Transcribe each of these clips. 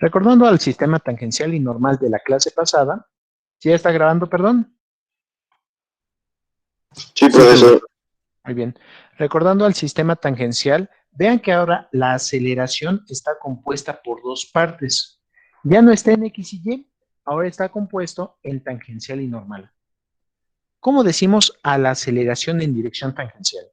Recordando al sistema tangencial y normal de la clase pasada, ¿sí ya está grabando, perdón? Sí, Sí, profe. profesor. Muy bien. Recordando al sistema tangencial, vean que ahora la aceleración está compuesta por dos partes. Ya no está en X y Y, ahora está compuesto en tangencial y normal. ¿Cómo decimos a la aceleración en dirección tangencial?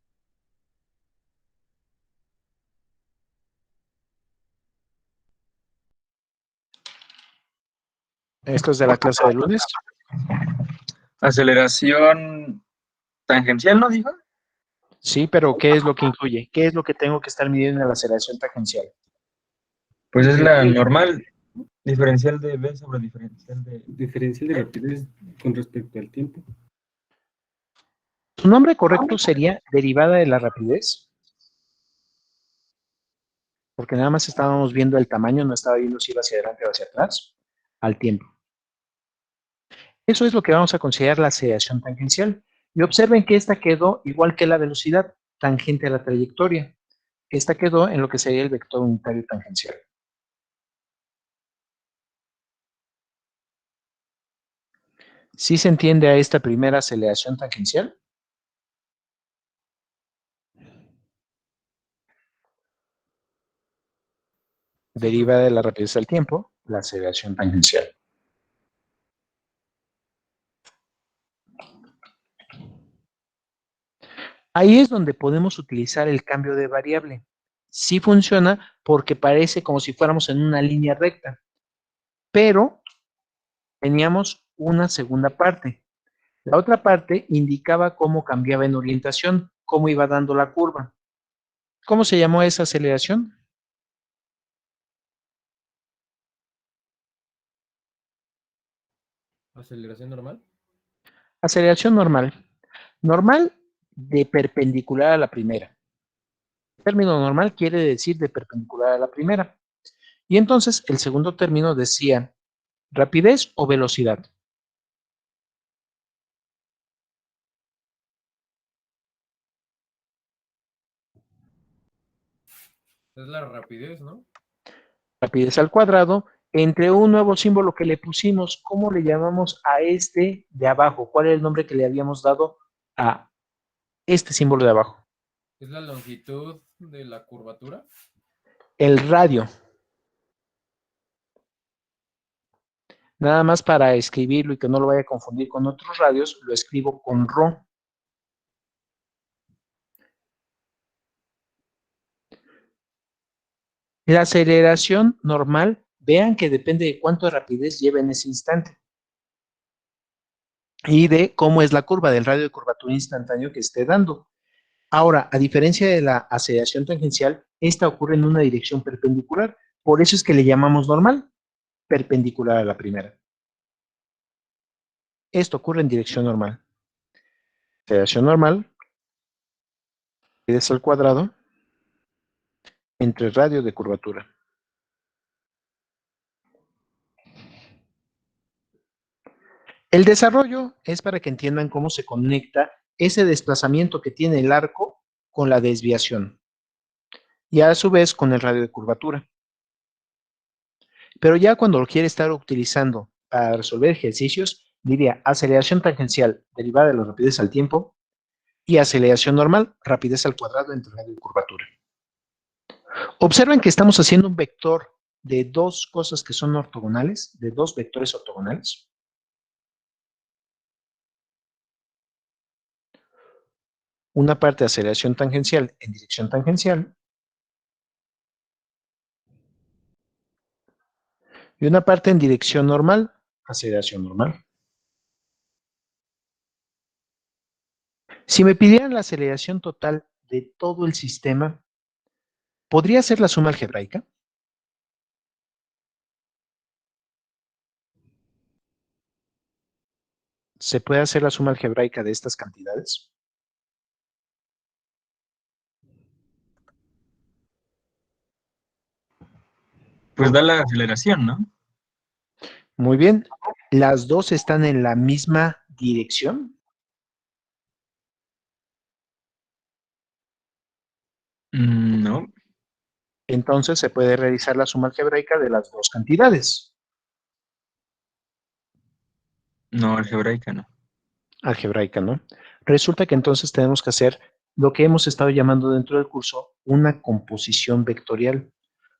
Esto es de la clase de lunes. Aceleración tangencial, ¿no dijo? Sí, pero ¿qué es lo que incluye? ¿Qué es lo que tengo que estar midiendo en la aceleración tangencial? Pues es la normal, diferencial de B sobre diferencial de... Diferencial de rapidez con respecto al tiempo. Su nombre correcto sería derivada de la rapidez, porque nada más estábamos viendo el tamaño, no estaba viendo si iba hacia adelante o hacia atrás, al tiempo. Eso es lo que vamos a considerar la aceleración tangencial. Y observen que esta quedó igual que la velocidad, tangente a la trayectoria. Esta quedó en lo que sería el vector unitario tangencial. ¿Sí se entiende a esta primera aceleración tangencial? Deriva de la rapidez del tiempo, la aceleración tangencial. Ahí es donde podemos utilizar el cambio de variable. Sí funciona porque parece como si fuéramos en una línea recta, pero teníamos una segunda parte. La otra parte indicaba cómo cambiaba en orientación, cómo iba dando la curva. ¿Cómo se llamó esa aceleración? Aceleración normal. Aceleración normal. Normal de perpendicular a la primera. El término normal quiere decir de perpendicular a la primera. Y entonces el segundo término decía rapidez o velocidad. Es la rapidez, ¿no? Rapidez al cuadrado entre un nuevo símbolo que le pusimos. ¿Cómo le llamamos a este de abajo? ¿Cuál es el nombre que le habíamos dado a este símbolo de abajo? Es la longitud de la curvatura. El radio. Nada más para escribirlo y que no lo vaya a confundir con otros radios, lo escribo con ρ. La aceleración normal, vean que depende de cuánto rapidez lleva en ese instante y de cómo es la curva del radio de curvatura instantáneo que esté dando. Ahora, a diferencia de la aceleración tangencial, esta ocurre en una dirección perpendicular. Por eso es que le llamamos normal, perpendicular a la primera. Esto ocurre en dirección normal. Aceleración normal, es al cuadrado entre radio de curvatura. El desarrollo es para que entiendan cómo se conecta ese desplazamiento que tiene el arco con la desviación y a su vez con el radio de curvatura. Pero ya cuando lo quiere estar utilizando para resolver ejercicios, diría aceleración tangencial derivada de la rapidez al tiempo y aceleración normal, rapidez al cuadrado entre radio y curvatura. Observen que estamos haciendo un vector de dos cosas que son ortogonales, de dos vectores ortogonales. Una parte de aceleración tangencial en dirección tangencial y una parte en dirección normal, aceleración normal. Si me pidieran la aceleración total de todo el sistema, ¿podría ser la suma algebraica? ¿Se puede hacer la suma algebraica de estas cantidades? Pues da la aceleración, ¿no? Muy bien. ¿Las dos están en la misma dirección? No. Entonces se puede realizar la suma algebraica de las dos cantidades. No, algebraica no. Algebraica, ¿no? Resulta que entonces tenemos que hacer lo que hemos estado llamando dentro del curso una composición vectorial.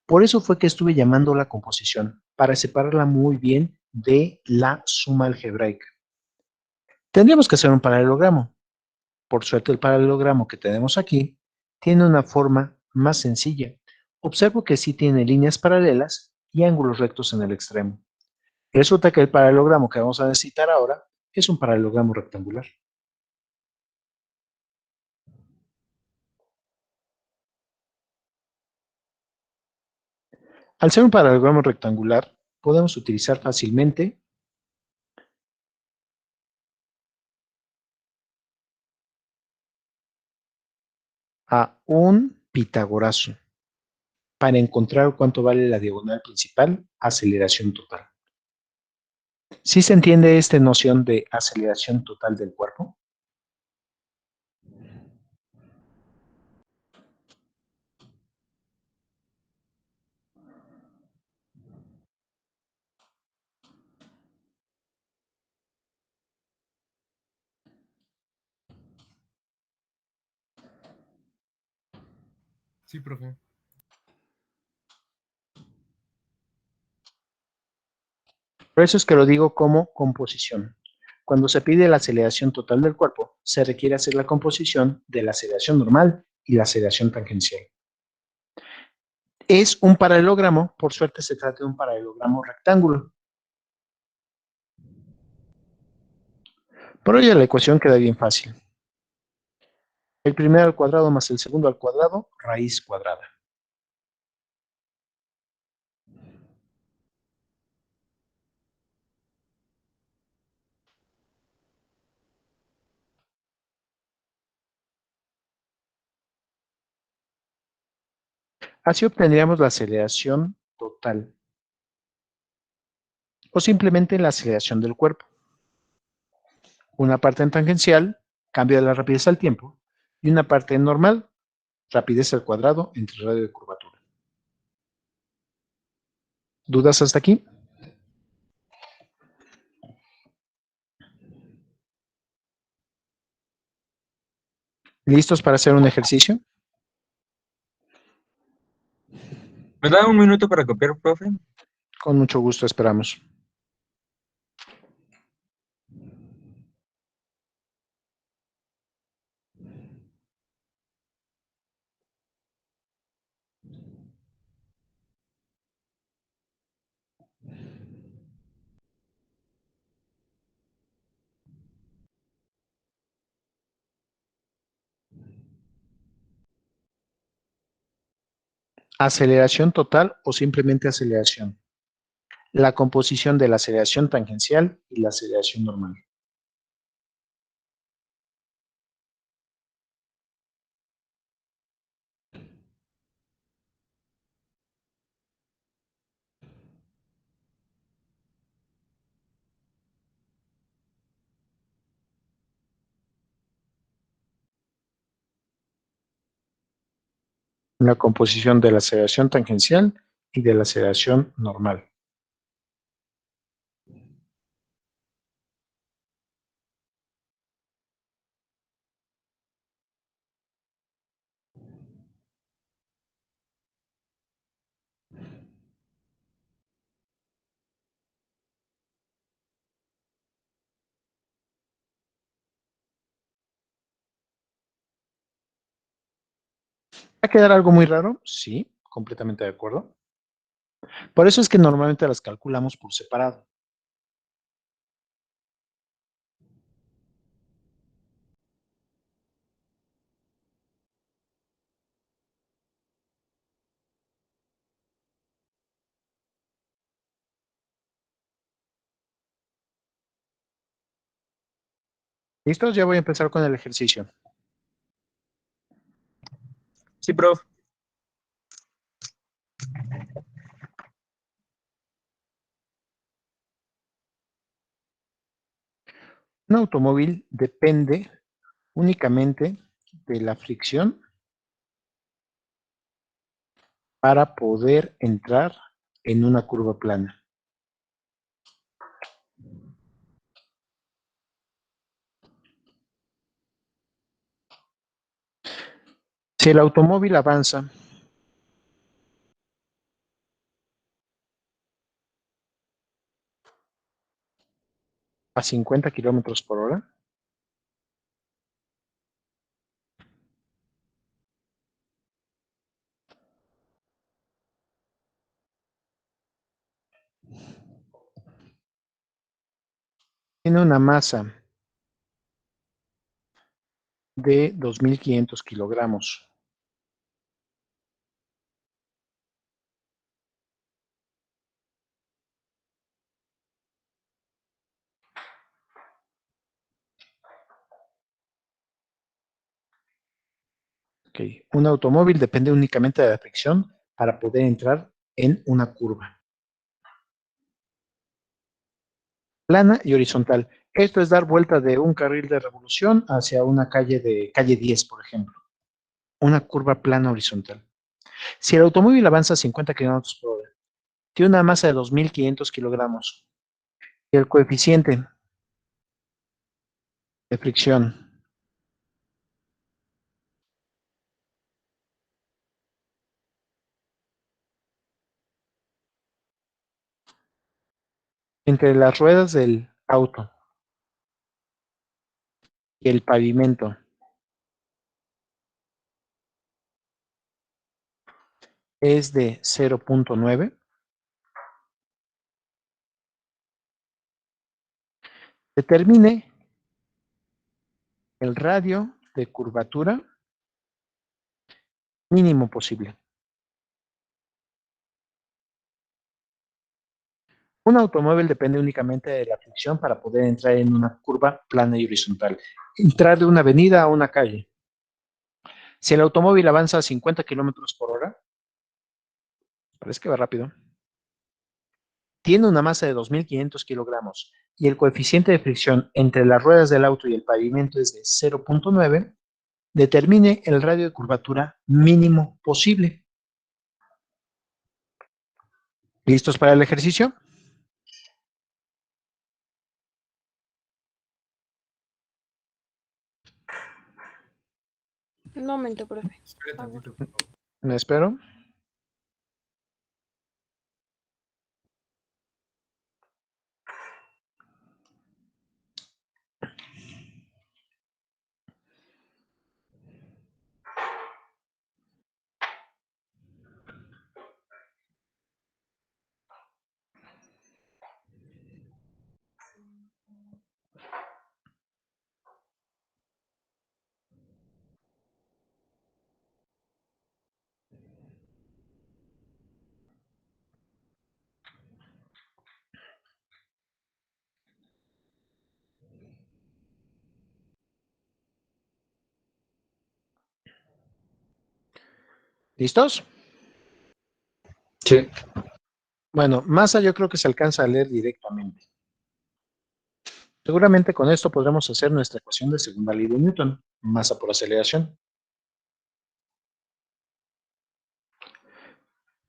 Por eso fue que estuve llamando la composición, para separarla muy bien de la suma algebraica. Tendríamos que hacer un paralelogramo. Por suerte, el paralelogramo que tenemos aquí tiene una forma más sencilla. Observo que sí tiene líneas paralelas y ángulos rectos en el extremo. Resulta que el paralelogramo que vamos a necesitar ahora es un paralelogramo rectangular. Al ser un paralelogramo rectangular, podemos utilizar fácilmente a un pitagorazo para encontrar cuánto vale la diagonal principal, aceleración total. ¿Sí se entiende esta noción de aceleración total del cuerpo? Sí, profe. Por eso es que lo digo como composición. Cuando se pide la aceleración total del cuerpo, se requiere hacer la composición de la aceleración normal y la aceleración tangencial. Es un paralelogramo, por suerte se trata de un paralelogramo rectángulo. Por ello la ecuación queda bien fácil. El primero al cuadrado más el segundo al cuadrado, raíz cuadrada. Así obtendríamos la aceleración total, o simplemente la aceleración del cuerpo. Una parte en tangencial, cambio de la rapidez al tiempo, y una parte en normal, rapidez al cuadrado entre radio de curvatura. ¿Dudas hasta aquí? ¿Listos para hacer un ejercicio? ¿Me da un minuto para copiar, profe? Con mucho gusto esperamos. Aceleración total o simplemente aceleración. La composición de la aceleración tangencial y la aceleración normal. La composición de la aceleración tangencial y de la aceleración normal. ¿Va a quedar algo muy raro? Sí, completamente de acuerdo. Por eso es que normalmente las calculamos por separado. ¿Listos? Ya voy a empezar con el ejercicio. Sí, profe. Un automóvil depende únicamente de la fricción para poder entrar en una curva plana. Si el automóvil avanza a 50 kilómetros por hora, tiene una masa de 2.500 kilogramos. Okay. Un automóvil depende únicamente de la fricción para poder entrar en una curva plana y horizontal. Esto es dar vuelta de un carril de revolución hacia una calle 10, por ejemplo. Una curva plana horizontal. Si el automóvil avanza a 50 kilómetros por hora, tiene una masa de 2.500 kilogramos y el coeficiente de fricción entre las ruedas del auto y el pavimento es de 0.9, determine el radio de curvatura mínimo posible. Un automóvil depende únicamente de la fricción para poder entrar en una curva plana y horizontal. Entrar de una avenida a una calle. Si el automóvil avanza a 50 kilómetros por hora, parece que va rápido, tiene una masa de 2.500 kilogramos y el coeficiente de fricción entre las ruedas del auto y el pavimento es de 0.9, determine el radio de curvatura mínimo posible. ¿Listos para el ejercicio? Un momento, profe. Espera tantito. Me espero. ¿Listos? Sí. Bueno, masa yo creo que se alcanza a leer directamente. Seguramente con esto podremos hacer nuestra ecuación de segunda ley de Newton, masa por aceleración.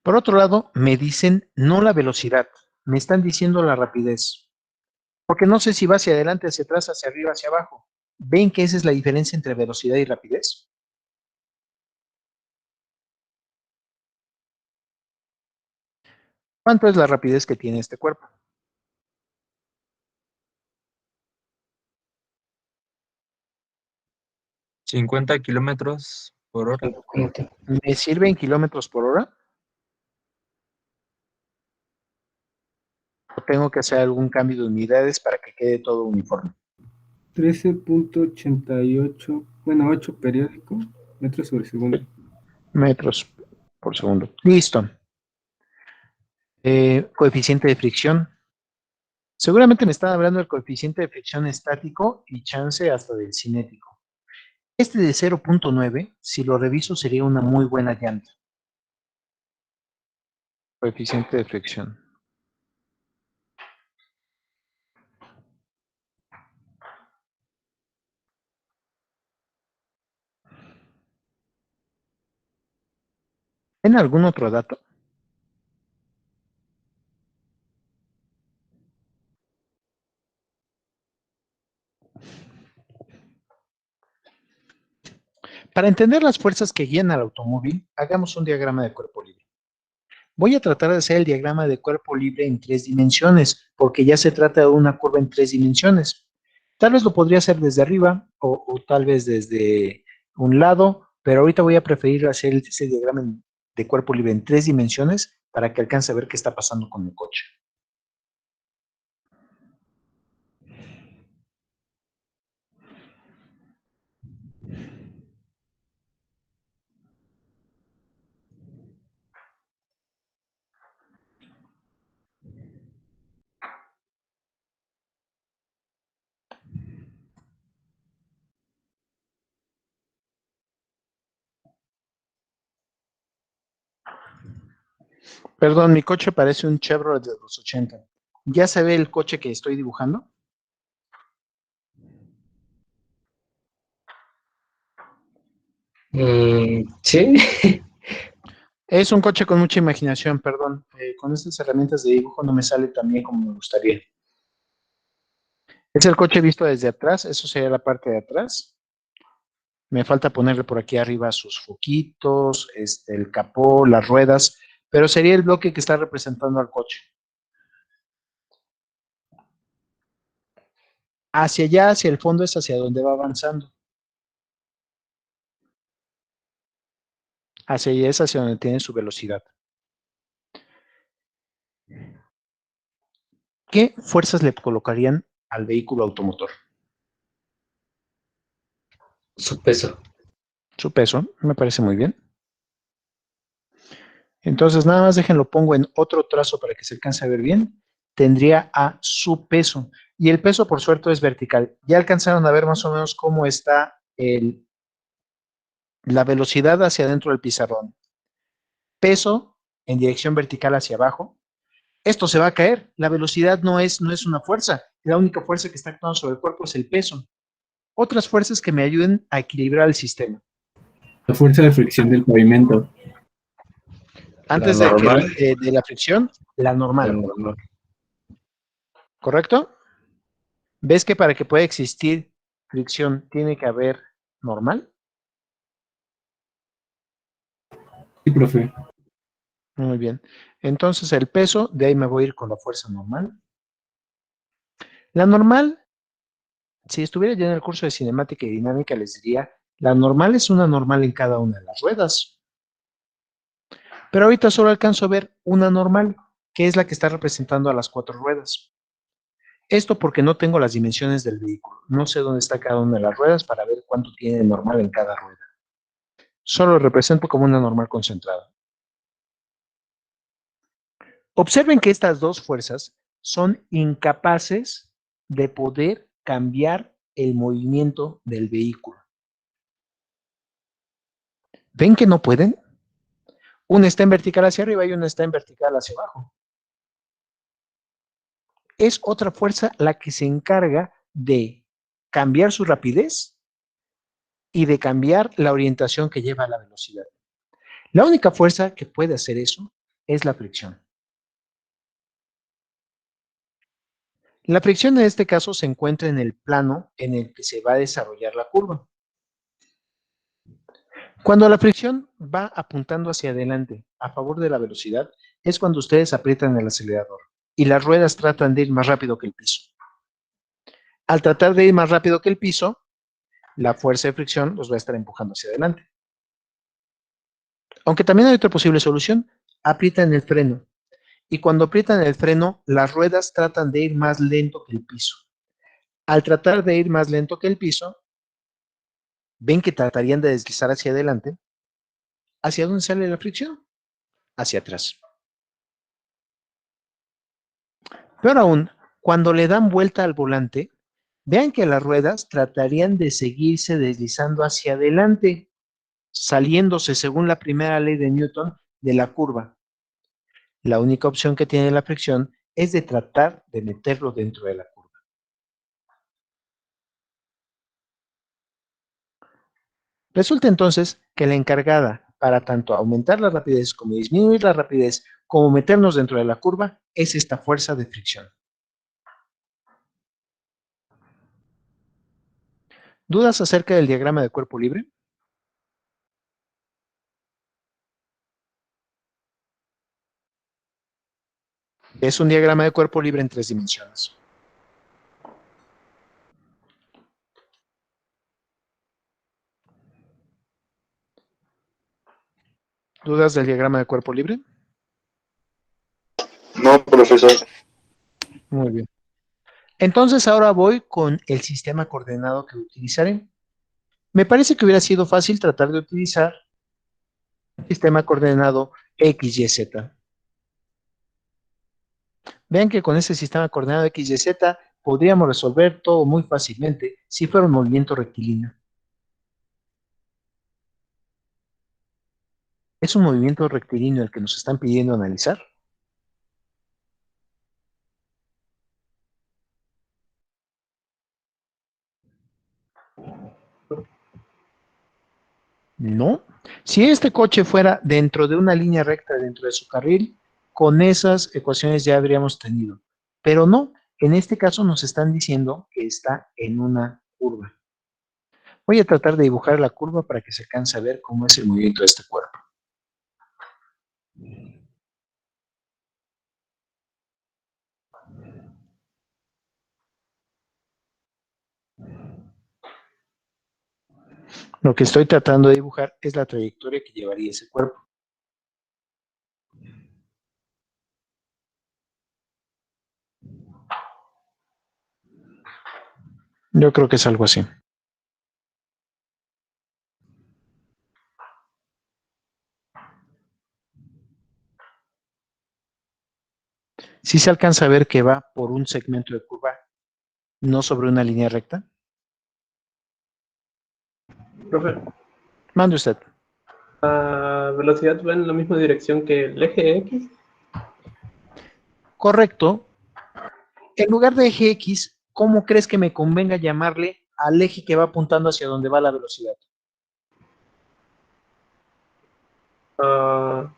Por otro lado, me dicen no la velocidad, me están diciendo la rapidez, porque no sé si va hacia adelante, hacia atrás, hacia arriba, hacia abajo. ¿Ven que esa es la diferencia entre velocidad y rapidez? ¿Cuánto es la rapidez que tiene este cuerpo? 50 kilómetros por hora. ¿Me sirve en kilómetros por hora? ¿O tengo que hacer algún cambio de unidades para que quede todo uniforme? 13.88, bueno, 8 periódico, metros sobre segundo. Metros por segundo. Listo. Coeficiente de fricción. Seguramente me están hablando del coeficiente de fricción estático y chance hasta del cinético. Este de 0.9, si lo reviso, sería una muy buena llanta. Coeficiente de fricción. ¿En algún otro dato? Para entender las fuerzas que guían al automóvil, hagamos un diagrama de cuerpo libre. Voy a tratar de hacer el diagrama de cuerpo libre en 3 dimensiones, porque ya se trata de una curva en 3 dimensiones. Tal vez lo podría hacer desde arriba o tal vez desde un lado, pero ahorita voy a preferir hacer ese diagrama de cuerpo libre en 3 dimensiones para que alcance a ver qué está pasando con el coche. Perdón, mi coche parece un Chevrolet de los 80. ¿Ya se ve el coche que estoy dibujando? Sí. Es un coche con mucha imaginación, perdón. Con estas herramientas de dibujo no me sale tan bien como me gustaría. Es el coche visto desde atrás, eso sería la parte de atrás. Me falta ponerle por aquí arriba sus foquitos, el capó, las ruedas, pero sería el bloque que está representando al coche. Hacia allá, hacia el fondo, es hacia donde va avanzando. Hacia allá es hacia donde tiene su velocidad. ¿Qué fuerzas le colocarían al vehículo automotor? Su peso. Su peso, me parece muy bien. Entonces, nada más déjenlo, pongo en otro trazo para que se alcance a ver bien. Tendría a su peso. Y el peso, por suerte, es vertical. Ya alcanzaron a ver más o menos cómo está la velocidad hacia adentro del pizarrón. Peso en dirección vertical hacia abajo. Esto se va a caer. La velocidad no es una fuerza. La única fuerza que está actuando sobre el cuerpo es el peso. Otras fuerzas que me ayuden a equilibrar el sistema. La fuerza de fricción del pavimento. Antes La normal. de la fricción, la La normal. normal. ¿Correcto? ¿Ves que para que pueda existir fricción tiene que haber normal? Sí, profe. Muy bien. Entonces el peso, de ahí me voy a ir con la fuerza normal. La normal, si estuviera ya en el curso de cinemática y dinámica, les diría, la normal es una normal en cada una de las ruedas. Pero ahorita solo alcanzo a ver una normal, que es la que está representando a las 4 ruedas. Esto porque no tengo las dimensiones del vehículo. No sé dónde está cada una de las ruedas para ver cuánto tiene de normal en cada rueda. Solo lo represento como una normal concentrada. Observen que estas dos fuerzas son incapaces de poder cambiar el movimiento del vehículo. ¿Ven que no pueden? Una está en vertical hacia arriba y una está en vertical hacia abajo. Es otra fuerza la que se encarga de cambiar su rapidez y de cambiar la orientación que lleva a la velocidad. La única fuerza que puede hacer eso es la fricción. La fricción en este caso se encuentra en el plano en el que se va a desarrollar la curva. Cuando la fricción va apuntando hacia adelante a favor de la velocidad, es cuando ustedes aprietan el acelerador y las ruedas tratan de ir más rápido que el piso. Al tratar de ir más rápido que el piso, la fuerza de fricción los va a estar empujando hacia adelante. Aunque también hay otra posible solución, aprietan el freno. Y cuando aprietan el freno, las ruedas tratan de ir más lento que el piso. Al tratar de ir más lento que el piso, ven que tratarían de deslizar hacia adelante. ¿Hacia dónde sale la fricción? Hacia atrás. Peor aún, cuando le dan vuelta al volante, vean que las ruedas tratarían de seguirse deslizando hacia adelante, saliéndose según la primera ley de Newton de la curva. La única opción que tiene la fricción es de tratar de meterlo dentro de la curva. Resulta entonces que la encargada para tanto aumentar la rapidez como disminuir la rapidez, como meternos dentro de la curva, es esta fuerza de fricción. ¿Dudas acerca del diagrama de cuerpo libre? Es un diagrama de cuerpo libre en 3 dimensiones. ¿Dudas del diagrama de cuerpo libre? No, profesor. Muy bien. Entonces ahora voy con el sistema coordenado que utilizaré. Me parece que hubiera sido fácil tratar de utilizar el sistema coordenado X, Y, Z. Vean que con ese sistema coordenado X, Y, Z podríamos resolver todo muy fácilmente si fuera un movimiento rectilíneo. ¿Es un movimiento rectilíneo el que nos están pidiendo analizar? No. Si este coche fuera dentro de una línea recta dentro de su carril, con esas ecuaciones ya habríamos tenido. Pero no, en este caso nos están diciendo que está en una curva. Voy a tratar de dibujar la curva para que se alcance a ver cómo es el movimiento de este cuerpo. Lo que estoy tratando de dibujar es la trayectoria que llevaría ese cuerpo. Yo creo que es algo así. ¿Sí se alcanza a ver que va por un segmento de curva, no sobre una línea recta? Profe, Mande usted. la velocidad va en la misma dirección que el eje X. Correcto. En lugar de eje X, ¿cómo crees que me convenga llamarle al eje que va apuntando hacia donde va la velocidad? Ah,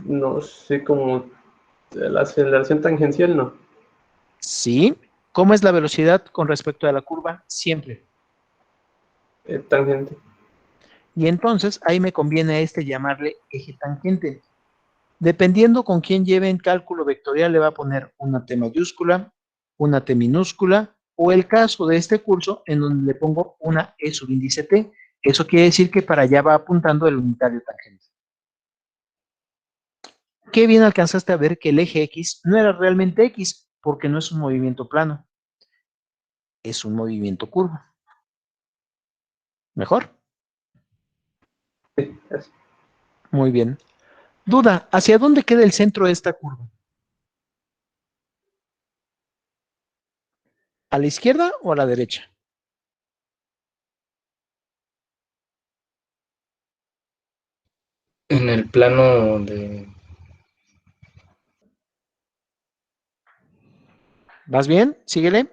no sé cómo la aceleración tangencial, no. Sí. ¿Cómo es la velocidad con respecto a la curva? Siempre. Tangente. Y entonces ahí me conviene a este llamarle eje tangente. Dependiendo con quién lleve en cálculo vectorial, le va a poner una T mayúscula, una T minúscula, o el caso de este curso en donde le pongo una E subíndice T. Eso quiere decir que para allá va apuntando el unitario tangente. Qué bien alcanzaste a ver que el eje X no era realmente X, porque no es un movimiento plano, es un movimiento curvo. ¿Mejor? Sí, así. Muy bien. Duda, ¿hacia dónde queda el centro de esta curva? ¿A la izquierda o a la derecha? En el plano de... ¿Vas bien? Síguele.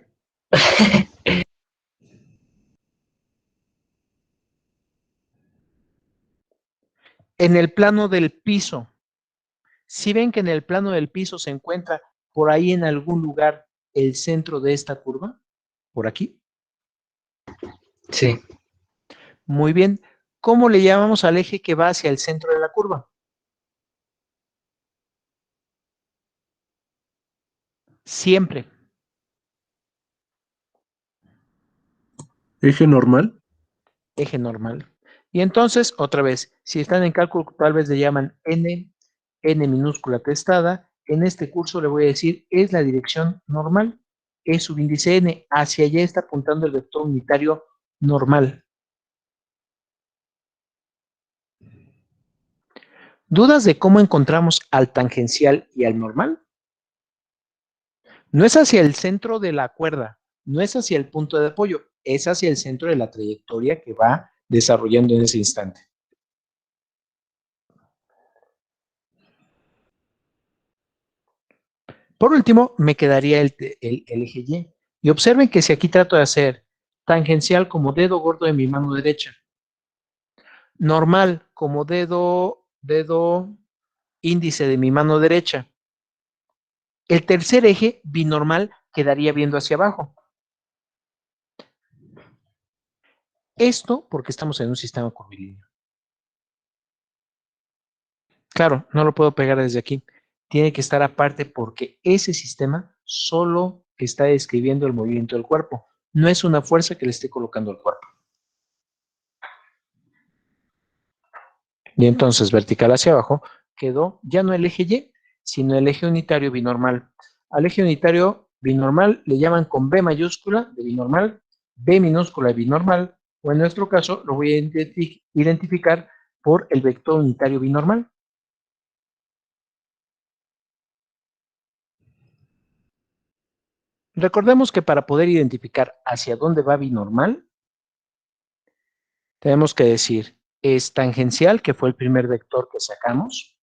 En el plano del piso. Si ven que en el plano del piso se encuentra por ahí en algún lugar el centro de esta curva, por aquí. Sí, Muy bien. ¿Cómo le llamamos al eje que va hacia el centro de la curva? Siempre. Eje normal. Eje normal. Y entonces, otra vez, si están en cálculo, tal vez le llaman N minúscula testada. En este curso le voy a decir, es la dirección normal. Es subíndice N. Hacia allá está apuntando el vector unitario normal. ¿Dudas de cómo encontramos al tangencial y al normal? No es hacia el centro de la cuerda, no es hacia el punto de apoyo, es hacia el centro de la trayectoria que va desarrollando en ese instante. Por último, me quedaría el eje Y. Y observen que si aquí trato de hacer tangencial como dedo gordo de mi mano derecha, normal como dedo índice de mi mano derecha. El tercer eje binormal quedaría viendo hacia abajo. Esto porque estamos en un sistema curvilíneo. Claro, no lo puedo pegar desde aquí. Tiene que estar aparte porque ese sistema solo está describiendo el movimiento del cuerpo. No es una fuerza que le esté colocando al cuerpo. Y entonces vertical hacia abajo quedó ya no el eje Y, sino el eje unitario binormal. Al eje unitario binormal le llaman con B mayúscula de binormal, B minúscula de binormal, o en nuestro caso lo voy a identificar por el vector unitario binormal. Recordemos que para poder identificar hacia dónde va binormal, tenemos que decir es tangencial, que fue el primer vector que sacamos,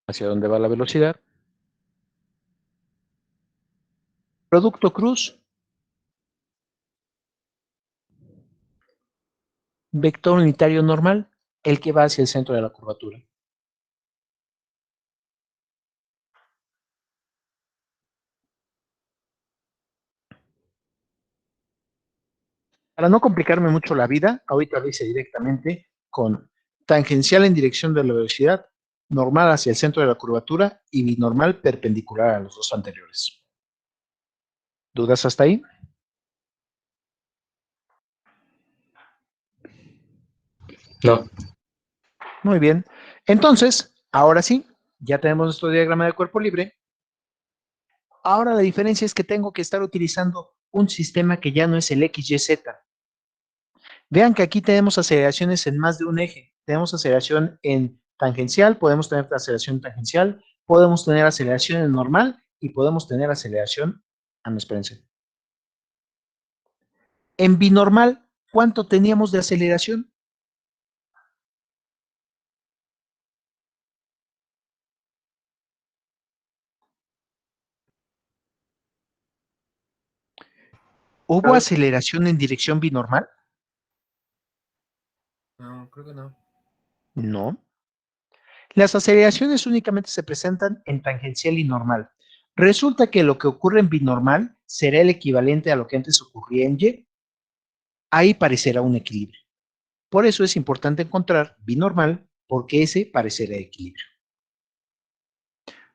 hacia dónde va la velocidad. Producto cruz, vector unitario normal, el que va hacia el centro de la curvatura. Para no complicarme mucho la vida, ahorita lo hice directamente con tangencial en dirección de la velocidad, normal hacia el centro de la curvatura y binormal perpendicular a los dos anteriores. ¿Dudas hasta ahí? No. Muy bien. Entonces, ahora sí, ya tenemos nuestro diagrama de cuerpo libre. Ahora la diferencia es que tengo que estar utilizando un sistema que ya no es el XYZ. Vean que aquí tenemos aceleraciones en más de un eje. Tenemos aceleración en tangencial, podemos tener aceleración tangencial, podemos tener aceleración en normal y podemos tener aceleración... no, espérense. En binormal, ¿cuánto teníamos de aceleración? ¿Hubo aceleración en dirección binormal? No, creo que no. No. Las aceleraciones únicamente se presentan en tangencial y normal. Resulta que lo que ocurre en binormal será el equivalente a lo que antes ocurría en Y. Ahí parecerá un equilibrio. Por eso es importante encontrar binormal, porque ese parecerá equilibrio.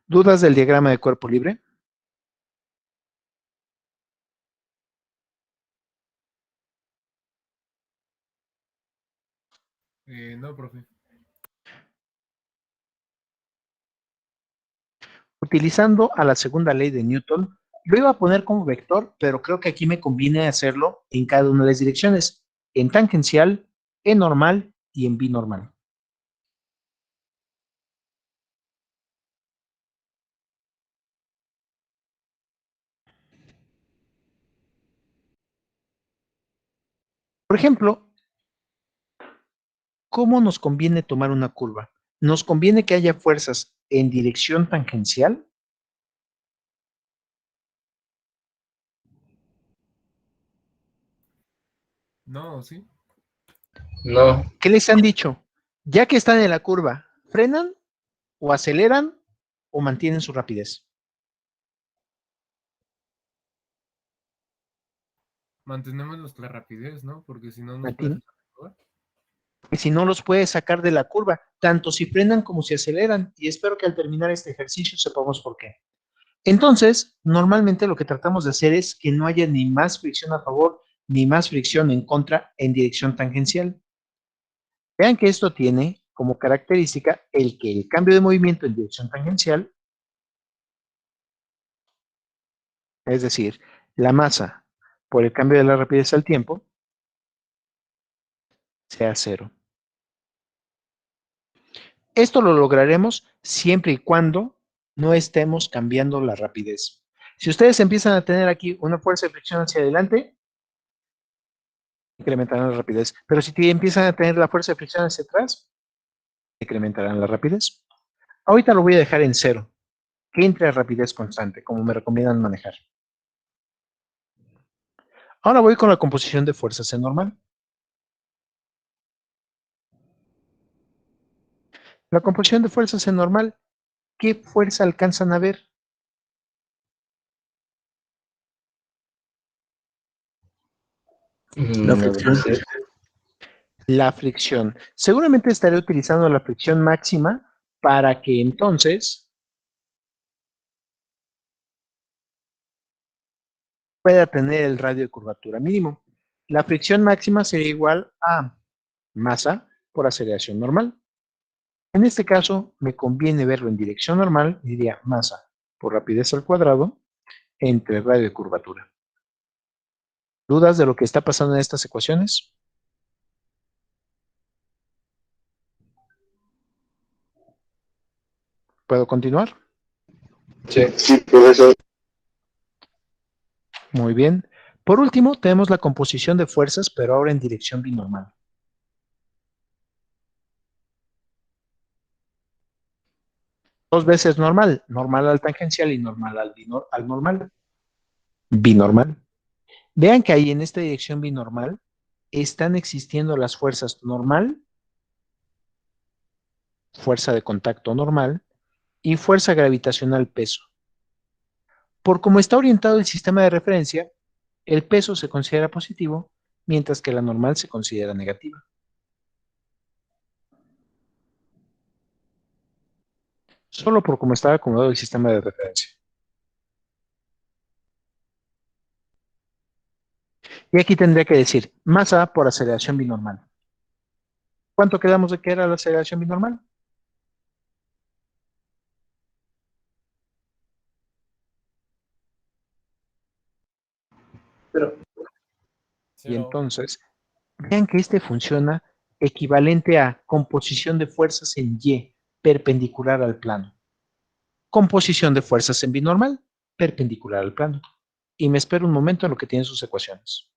¿Dudas del diagrama de cuerpo libre? No, profe. Utilizando a la segunda ley de Newton, lo iba a poner como vector, pero creo que aquí me conviene hacerlo en cada una de las direcciones, en tangencial, en normal y en binormal. Por ejemplo, ¿cómo nos conviene tomar una curva? ¿Nos conviene que haya fuerzas en dirección tangencial? No, sí. No. ¿Qué les han dicho? Ya que están en la curva, ¿frenan o aceleran o mantienen su rapidez? Mantenemos nuestra rapidez, ¿no? Porque si no nos Mantienen. pueden sacar. Y si no los puedes sacar de la curva, tanto si frenan como si aceleran. Y espero que al terminar este ejercicio sepamos por qué. Entonces, normalmente lo que tratamos de hacer es que no haya ni más fricción a favor ni más fricción en contra en dirección tangencial. Vean que esto tiene como característica el que el cambio de movimiento en dirección tangencial, es decir, la masa por el cambio de la rapidez al tiempo, sea cero. Esto lo lograremos siempre y cuando no estemos cambiando la rapidez. Si ustedes empiezan a tener aquí una fuerza de fricción hacia adelante, incrementarán la rapidez. Pero si empiezan a tener la fuerza de fricción hacia atrás, incrementarán la rapidez. Ahorita lo voy a dejar en cero, que entre a rapidez constante, como me recomiendan manejar. Ahora voy con la composición de fuerzas en normal. La composición de fuerzas en normal, ¿qué fuerza alcanzan a ver? La fricción. La fricción. Seguramente estaré utilizando la fricción máxima para que entonces pueda tener el radio de curvatura mínimo. La fricción máxima sería igual a masa por aceleración normal. En este caso, me conviene verlo en dirección normal, diría masa por rapidez al cuadrado entre radio de curvatura. ¿Dudas de lo que está pasando en estas ecuaciones? ¿Puedo continuar? Sí, profesor. Muy bien. Por último, tenemos la composición de fuerzas, pero ahora en dirección binormal. Dos veces normal, normal al tangencial y normal al normal. Binormal. Vean que ahí en esta dirección binormal están existiendo las fuerzas normal, fuerza de contacto normal y fuerza gravitacional peso. Por cómo está orientado el sistema de referencia, el peso se considera positivo, mientras que la normal se considera negativa. Solo por cómo está acomodado el sistema de referencia. Y aquí tendría que decir masa por aceleración binormal. ¿Cuánto quedamos de que era la aceleración binormal? Pero, Y Cero. entonces, vean que este funciona equivalente a composición de fuerzas en Y, perpendicular al plano. Composición de fuerzas en binormal, perpendicular al plano. Y me espero un momento en lo que tienen sus ecuaciones.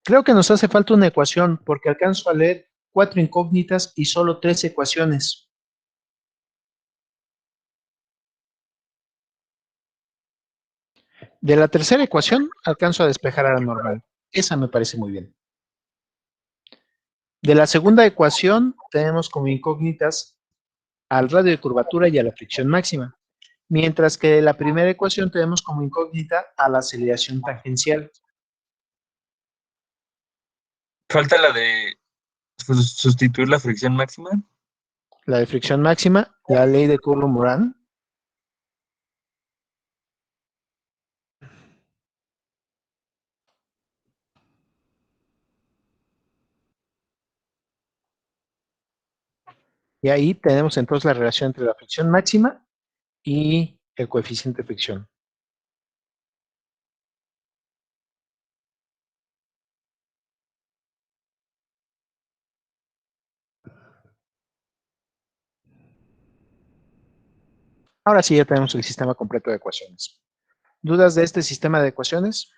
Creo que nos hace falta una ecuación porque alcanzo a leer 4 incógnitas y solo 3 ecuaciones. De la tercera ecuación alcanzo a despejar a la normal. Esa me parece muy bien. De la segunda ecuación tenemos como incógnitas al radio de curvatura y a la fricción máxima, mientras que de la primera ecuación tenemos como incógnita a la aceleración tangencial. Falta la de sustituir la fricción máxima. La de fricción máxima, la ley de Coulomb-Moran. Y ahí tenemos entonces la relación entre la fricción máxima y el coeficiente de fricción. Ahora sí ya tenemos el sistema completo de ecuaciones. ¿Dudas de este sistema de ecuaciones?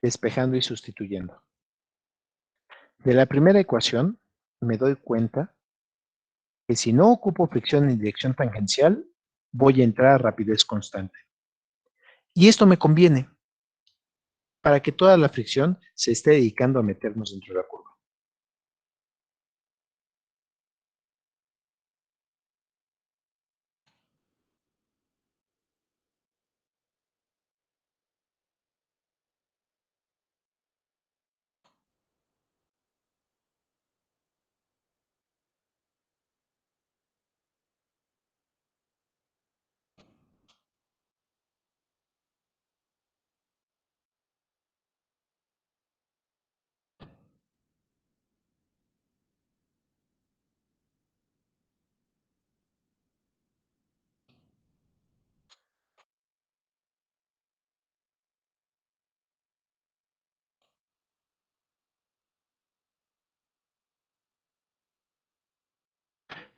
Despejando y sustituyendo. De la primera ecuación me doy cuenta que si no ocupo fricción en dirección tangencial, voy a entrar a rapidez constante. Y esto me conviene para que toda la fricción se esté dedicando a meternos dentro de la curva.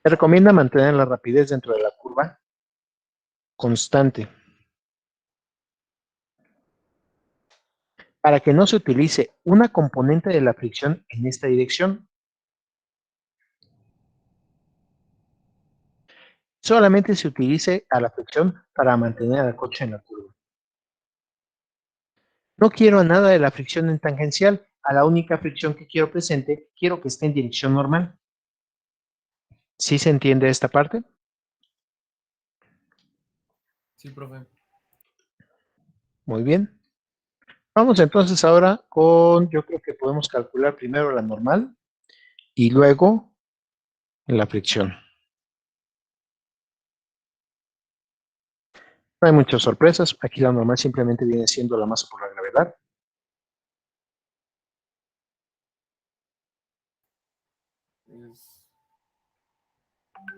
Se recomienda mantener la rapidez dentro de la curva constante para que no se utilice una componente de la fricción en esta dirección. Solamente se utilice a la fricción para mantener al coche en la curva. No quiero nada de la fricción en tangencial, a la única fricción que quiero presente, quiero que esté en dirección normal. ¿Sí se entiende esta parte? Sí, profe. Muy bien. Vamos entonces ahora con, yo creo que podemos calcular primero la normal y luego la fricción. No hay muchas sorpresas, aquí la normal simplemente viene siendo la masa por la gravedad. Es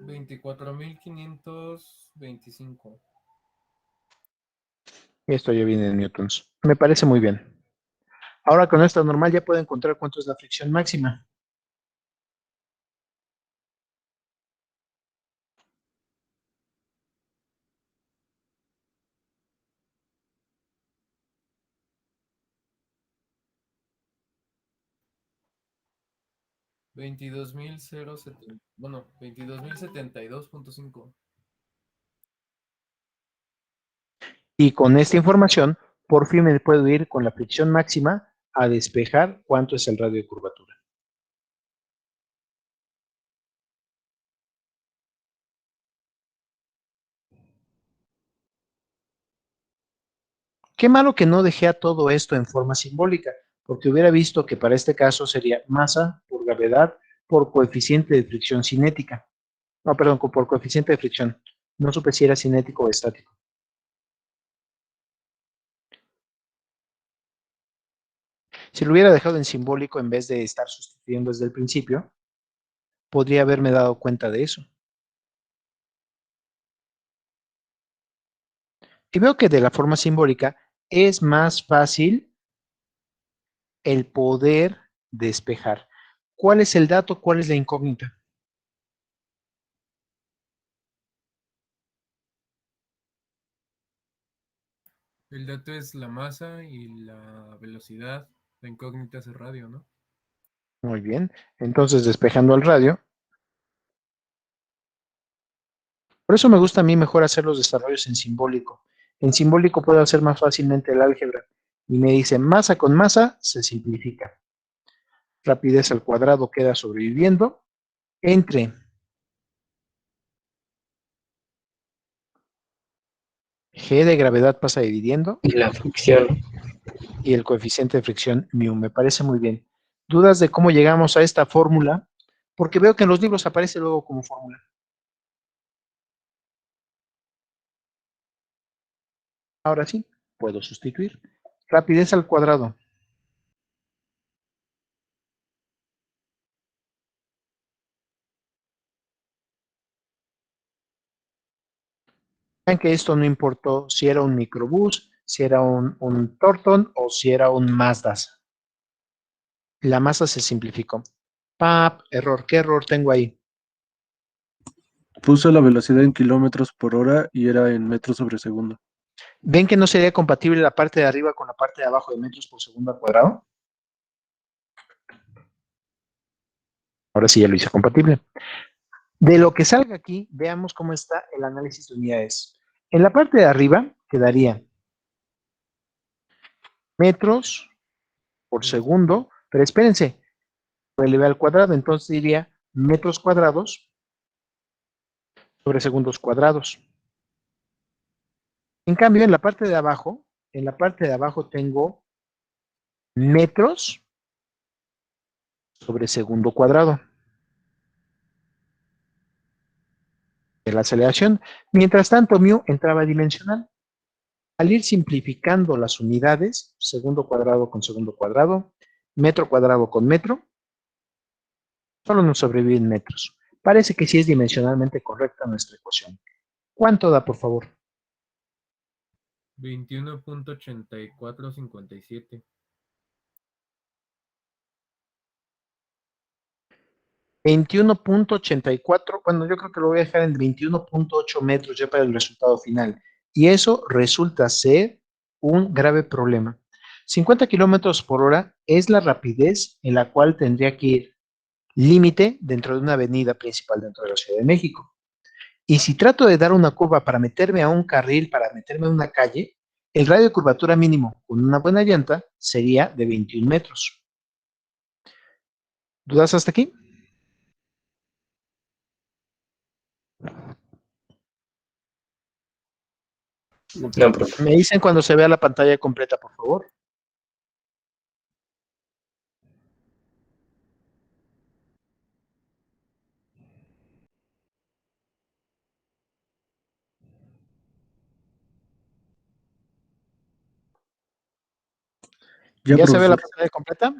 24.525. Y esto ya viene en newtons. Me parece muy bien. Ahora con esta normal ya puedo encontrar cuánto es la fricción máxima. Bueno, 22.072.5. Y con esta información, por fin me puedo ir con la fricción máxima a despejar cuánto es el radio de curvatura. Qué malo que no dejé a todo esto en forma simbólica, porque hubiera visto que para este caso sería masa por gravedad por coeficiente de fricción cinética. No, perdón, por coeficiente de fricción. No supe si era cinético o estático. Si lo hubiera dejado en simbólico en vez de estar sustituyendo desde el principio, podría haberme dado cuenta de eso. Y veo que de la forma simbólica es más fácil el poder despejar. ¿Cuál es el dato? ¿Cuál es la incógnita? El dato es la masa y la velocidad. La incógnita es el radio, ¿no? Muy bien. Entonces, despejando al radio. Por eso me gusta a mí mejor hacer los desarrollos en simbólico. En simbólico puedo hacer más fácilmente el álgebra. Y me dice, masa con masa se simplifica. Rapidez al cuadrado queda sobreviviendo. Entre G de gravedad pasa dividiendo Y la fricción. y el coeficiente de fricción mu. Me parece muy bien. ¿Dudas de cómo llegamos a esta fórmula? Porque veo que en los libros aparece luego como fórmula. Ahora sí, puedo sustituir. Rapidez al cuadrado. Vean que esto no importó si era un microbús, si era un Torton o si era un Mazda. La masa se simplificó. ¡Pap! Error. ¿Qué error tengo ahí? Puso la velocidad en kilómetros por hora y era en metros sobre segundo. ¿Ven que no sería compatible la parte de arriba con la parte de abajo de metros por segundo al cuadrado? Ahora sí ya lo hice compatible. De lo que salga aquí, veamos cómo está el análisis de unidades. En la parte de arriba quedaría metros por segundo, pero espérense, lo elevé al cuadrado, entonces diría metros cuadrados sobre segundos cuadrados. En cambio, en la parte de abajo tengo metros sobre segundo cuadrado de la aceleración. Mientras tanto, mu entraba dimensional. Al ir simplificando las unidades, segundo cuadrado con segundo cuadrado, metro cuadrado con metro, solo nos sobreviven metros. Parece que sí es dimensionalmente correcta nuestra ecuación. ¿Cuánto da, por favor? 21.8457. 21.84, bueno, yo creo que lo voy a dejar en 21.8 metros ya para el resultado final. Y eso resulta ser un grave problema. 50 kilómetros por hora es la rapidez en la cual tendría que ir límite dentro de una avenida principal dentro de la Ciudad de México. Y si trato de dar una curva para meterme a un carril, para meterme a una calle, el radio de curvatura mínimo con una buena llanta sería de 21 metros. ¿Dudas hasta aquí? No, profe. Me dicen cuando se vea la pantalla completa, por favor. Ya, ¿Ya se ve la profesor. pantalla completa?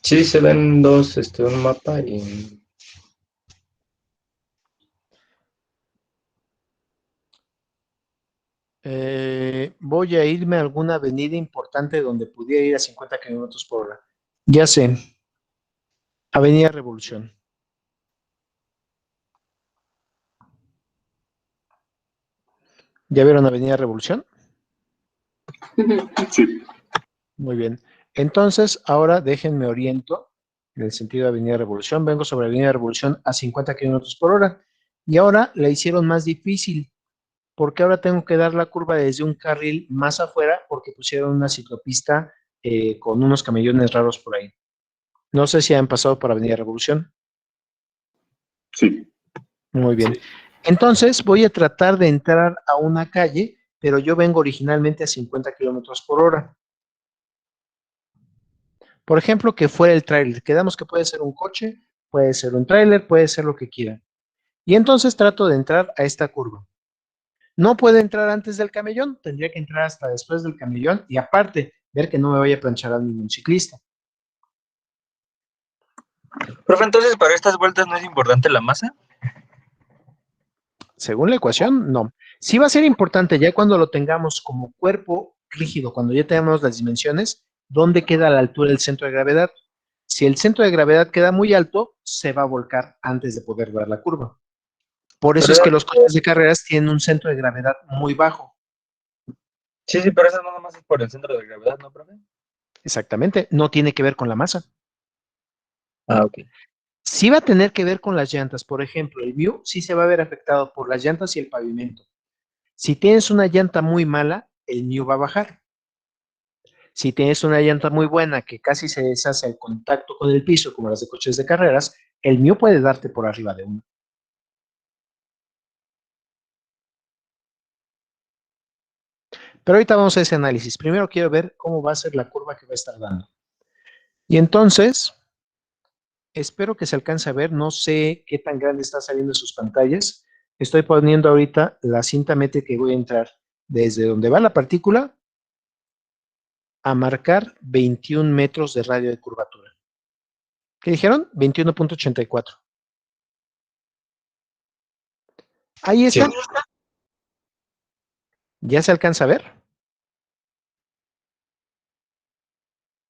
Sí, se ven dos, un mapa y... Voy a irme a alguna avenida importante donde pudiera ir a 50 kilómetros por hora. Ya sé, Avenida Revolución. ¿Ya vieron Avenida Revolución? Sí. Muy bien. Entonces, ahora déjenme oriento en el sentido de Avenida Revolución. Vengo sobre Avenida Revolución a 50 kilómetros por hora. Y ahora la hicieron más difícil, porque ahora tengo que dar la curva desde un carril más afuera, porque pusieron una ciclopista con unos camellones raros por ahí. No sé si han pasado por Avenida Revolución. Sí. Muy bien. Entonces voy a tratar de entrar a una calle, pero yo vengo originalmente a 50 kilómetros por hora. Por ejemplo, que fuera el tráiler. Quedamos que puede ser un coche, puede ser un tráiler, puede ser lo que quieran. Y entonces trato de entrar a esta curva. No puede entrar antes del camellón, tendría que entrar hasta después del camellón y aparte, ver que no me vaya a planchar a ningún ciclista. Profe, entonces para estas vueltas no es importante la masa. Según la ecuación, no. Sí va a ser importante ya cuando lo tengamos como cuerpo rígido, cuando ya tenemos las dimensiones, dónde queda a la altura del centro de gravedad. Si el centro de gravedad queda muy alto, se va a volcar antes de poder dar la curva. Por eso Pero es que los coches de carreras tienen un centro de gravedad muy bajo. sí, pero eso nada más es por el centro de gravedad, ¿no, profe? Exactamente, no tiene que ver con la masa. Ah, ok. Sí va a tener que ver con las llantas. Por ejemplo, el Miu sí se va a ver afectado por las llantas y el pavimento. Si tienes una llanta muy mala, el Miu va a bajar. Si tienes una llanta muy buena que casi se deshace al contacto con el piso, como las de coches de carreras, el Miu puede darte por arriba de uno. Pero ahorita vamos a ese análisis. Primero quiero ver cómo va a ser la curva que va a estar dando. Y entonces, espero que se alcance a ver. No sé qué tan grande está saliendo en sus pantallas. Estoy poniendo ahorita la cinta métrica que voy a entrar desde donde va la partícula a marcar 21 metros de radio de curvatura. ¿Qué dijeron? 21.84. Ahí está. Sí. ¿Ya se alcanza a ver?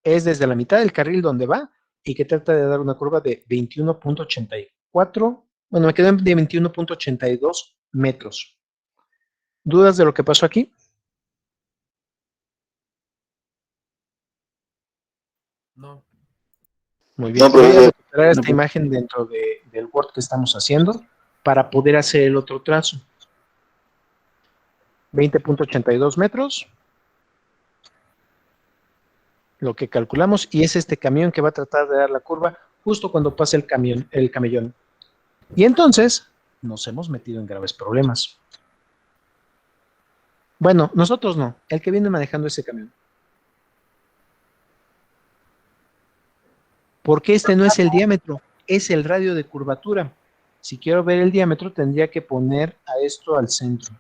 Es desde la mitad del carril donde va y que trata de dar una curva de 21.84. Bueno, me quedé de 21.82 metros. ¿Dudas de lo que pasó aquí? No. Muy bien. Voy a recuperar esta imagen dentro del Word que estamos haciendo para poder hacer el otro trazo. 20.82 metros. Lo que calculamos, y es este camión que va a tratar de dar la curva justo cuando pase el camellón. Y entonces nos hemos metido en graves problemas. Bueno, nosotros no, el que viene manejando ese camión. Porque este no es el diámetro, es el radio de curvatura. Si quiero ver el diámetro, tendría que poner a esto al centro.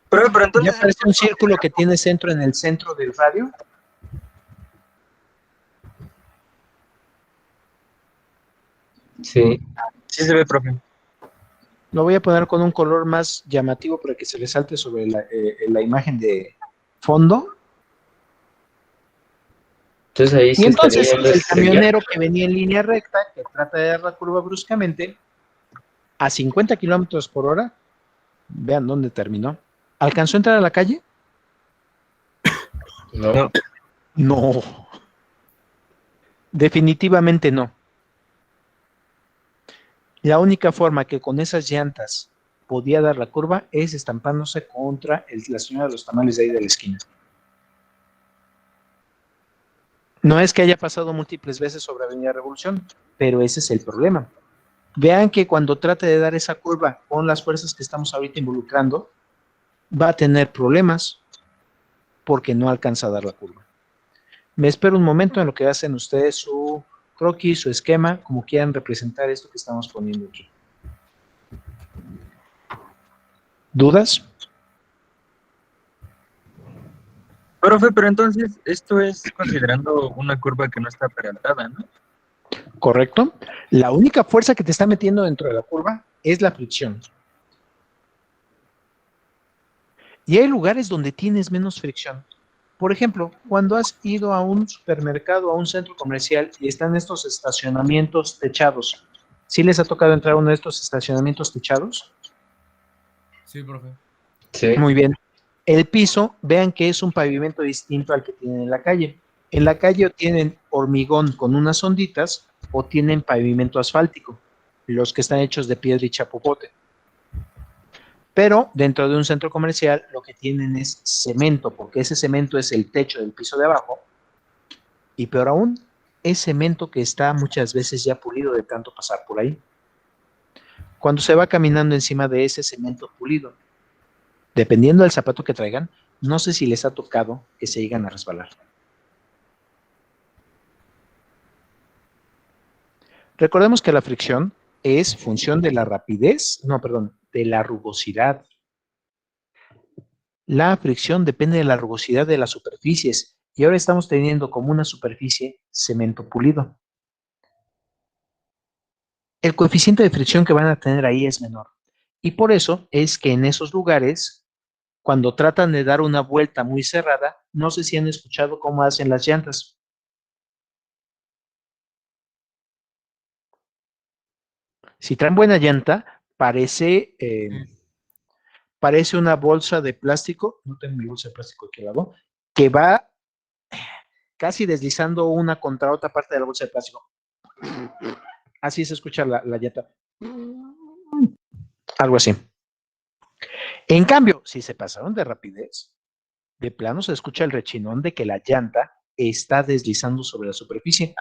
Pero entonces... ¿Ya aparece un círculo que tiene centro en el centro del radio? Sí, sí se ve, profe. Lo voy a poner con un color más llamativo para que se le salte sobre la imagen de fondo. Entonces ahí Y se estaría entonces yendo a el estrellar. camionero que venía en línea recta, que trata de dar la curva bruscamente, a 50 kilómetros por hora, vean dónde terminó. ¿Alcanzó a entrar a la calle? No. No. No. Definitivamente no. La única forma que con esas llantas podía dar la curva es estampándose contra la señora de los tamales de ahí de la esquina. No es que haya pasado múltiples veces sobre Avenida Revolución, pero ese es el problema. Vean que cuando trate de dar esa curva con las fuerzas que estamos ahorita involucrando, va a tener problemas porque no alcanza a dar la curva. Me espero un momento en lo que hacen ustedes su croquis, su esquema, como quieran representar esto que estamos poniendo aquí. ¿Dudas? Profe, pero entonces esto es considerando una curva que no está peraltada, ¿no? ¿Correcto? La única fuerza que te está metiendo dentro de la curva es la fricción. Y hay lugares donde tienes menos fricción. Por ejemplo, cuando has ido a un supermercado, a un centro comercial y están estos estacionamientos techados, ¿sí les ha tocado entrar a uno de estos estacionamientos techados? Sí, profe. Sí. Muy bien. El piso, vean que es un pavimento distinto al que tienen en la calle. En la calle o tienen hormigón con unas onditas o tienen pavimento asfáltico, los que están hechos de piedra y chapopote. Pero dentro de un centro comercial lo que tienen es cemento, porque ese cemento es el techo del piso de abajo. Y peor aún, es cemento que está muchas veces ya pulido de tanto pasar por ahí. Cuando se va caminando encima de ese cemento pulido, dependiendo del zapato que traigan, no sé si les ha tocado que se llegan a resbalar. Recordemos que la fricción es función de la rapidez, no, perdón, de la rugosidad. La fricción depende de la rugosidad de las superficies y ahora estamos teniendo como una superficie cemento pulido. El coeficiente de fricción que van a tener ahí es menor y por eso es que en esos lugares, cuando tratan de dar una vuelta muy cerrada, no sé si han escuchado cómo hacen las llantas. Si traen buena llanta, parece una bolsa de plástico, no tengo mi bolsa de plástico aquí al lado, que va casi deslizando una contra otra parte de la bolsa de plástico. Así se escucha la llanta. Algo así. En cambio, si se pasaron de rapidez, de plano se escucha el rechinón de que la llanta está deslizando sobre la superficie.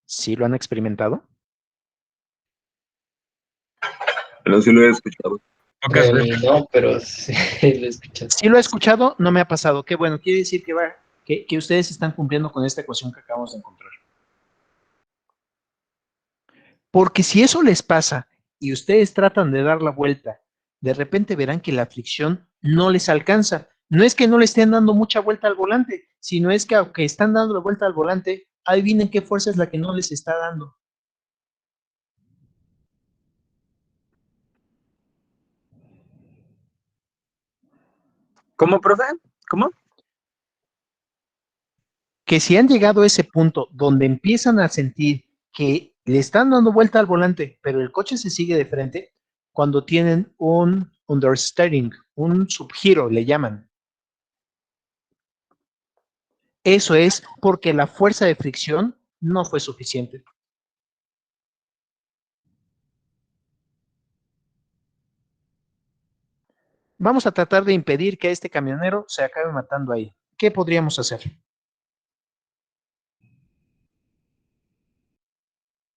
¿Sí lo han experimentado? Pero sí lo he escuchado. Pocas veces. No, pero sí lo he escuchado. Sí lo he escuchado, no me ha pasado. Qué bueno, quiere decir que ustedes están cumpliendo con esta ecuación que acabamos de encontrar. Porque si eso les pasa y ustedes tratan de dar la vuelta, de repente verán que la fricción no les alcanza. No es que no le estén dando mucha vuelta al volante, sino es que aunque están dando la vuelta al volante, adivinen qué fuerza es la que no les está dando. ¿Cómo, profe? ¿Cómo? Que si han llegado a ese punto donde empiezan a sentir que le están dando vuelta al volante, pero el coche se sigue de frente, cuando tienen un understeering, un subgiro, le llaman. Eso es porque la fuerza de fricción no fue suficiente. Vamos a tratar de impedir que este camionero se acabe matando ahí. ¿Qué podríamos hacer?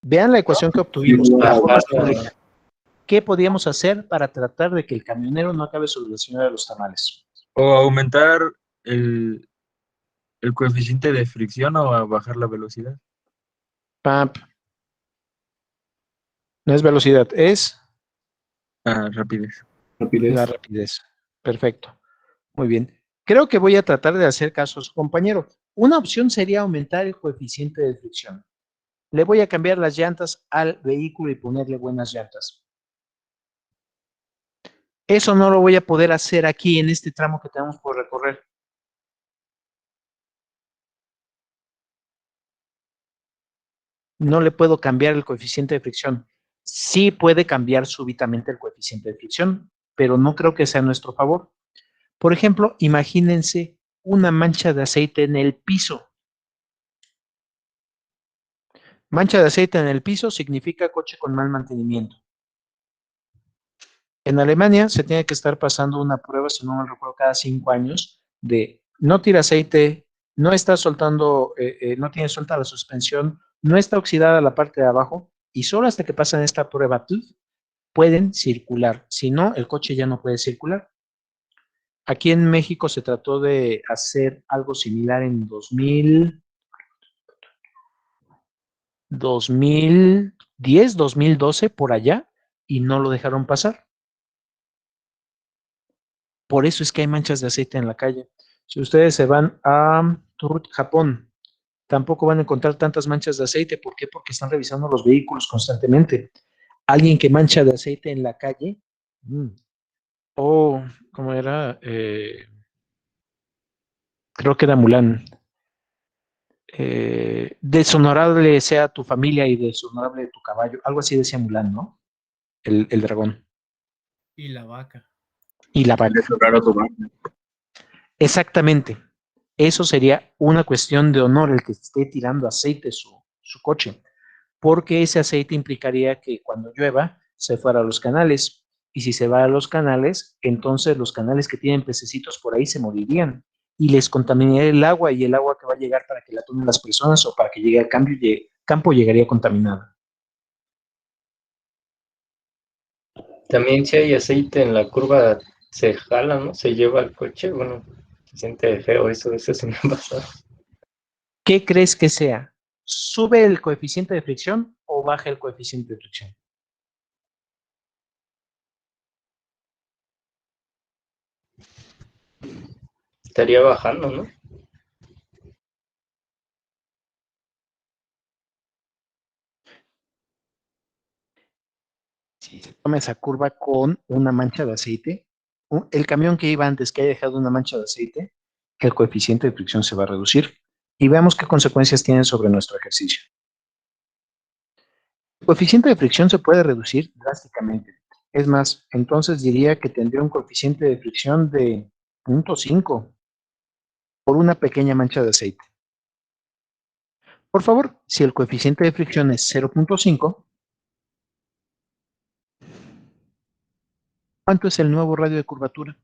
Vean la ecuación que obtuvimos. La forma pública. ¿Qué podríamos hacer para tratar de que el camionero no acabe sobre la señora de los tamales? O aumentar el, el coeficiente de fricción o a bajar la velocidad. Pamp. No es velocidad, es Rapidez. Rapidez. la rapidez. Perfecto. Muy bien. Creo que voy a tratar de hacer caso a su compañero. Una opción sería aumentar el coeficiente de fricción. Le voy a cambiar las llantas al vehículo y ponerle buenas llantas. Eso no lo voy a poder hacer aquí en este tramo que tenemos por recorrer. No le puedo cambiar el coeficiente de fricción. Sí puede cambiar súbitamente el coeficiente de fricción, pero no creo que sea a nuestro favor. Por ejemplo, imagínense una mancha de aceite en el piso. Mancha de aceite en el piso significa coche con mal mantenimiento. En Alemania se tiene que estar pasando una prueba, si no me recuerdo, cada 5 años de no tira aceite, no está soltando, no tiene suelta la suspensión, no está oxidada la parte de abajo y solo hasta que pasan esta prueba TÜV pueden circular. Si no, el coche ya no puede circular. Aquí en México se trató de hacer algo similar en 2010, 2012, por allá, y no lo dejaron pasar. Por eso es que hay manchas de aceite en la calle. Si ustedes se van a Japón, tampoco van a encontrar tantas manchas de aceite. ¿Por qué? Porque están revisando los vehículos constantemente. Alguien que mancha de aceite en la calle, o, ¿cómo era? Creo que era Mulan. Deshonorable sea tu familia y deshonorable tu caballo. Algo así decía Mulan, ¿no? El dragón. Y la vaca. Y la vaca. Deshonrar a tu madre. Exactamente. Eso sería una cuestión de honor el que esté tirando aceite su coche, porque ese aceite implicaría que cuando llueva se fuera a los canales. Y si se va a los canales, entonces los canales que tienen pececitos por ahí se morirían y les contaminaría el agua y el agua que va a llegar para que la tomen las personas o para que llegue al campo llegaría contaminada. También si hay aceite en la curva, se jala, ¿no? Se lleva el coche. Bueno, se siente feo eso se me ha pasado. ¿Qué crees que sea? ¿Sube el coeficiente de fricción o baja el coeficiente de fricción? Estaría bajando, ¿no? Si se toma esa curva con una mancha de aceite, el camión que iba antes que haya dejado una mancha de aceite, el coeficiente de fricción se va a reducir y veamos qué consecuencias tienen sobre nuestro ejercicio. El coeficiente de fricción se puede reducir drásticamente. Es más, entonces diría que tendría un coeficiente de fricción de 0.5 por una pequeña mancha de aceite. Por favor, si el coeficiente de fricción es 0.5, ¿cuánto es el nuevo radio de curvatura?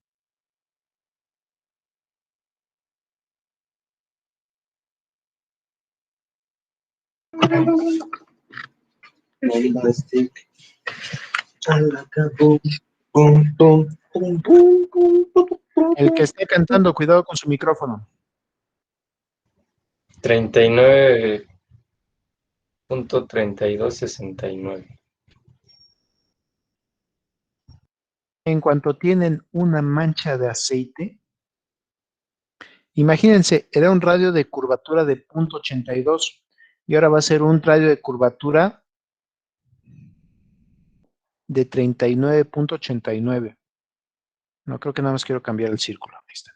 El que esté cantando, cuidado con su micrófono. 39.3269. En cuanto tienen una mancha de aceite, imagínense, era un radio de curvatura de 0.82 y ahora va a ser un radio de curvatura de 39.89. No, creo que nada más quiero cambiar el círculo. Ahí está.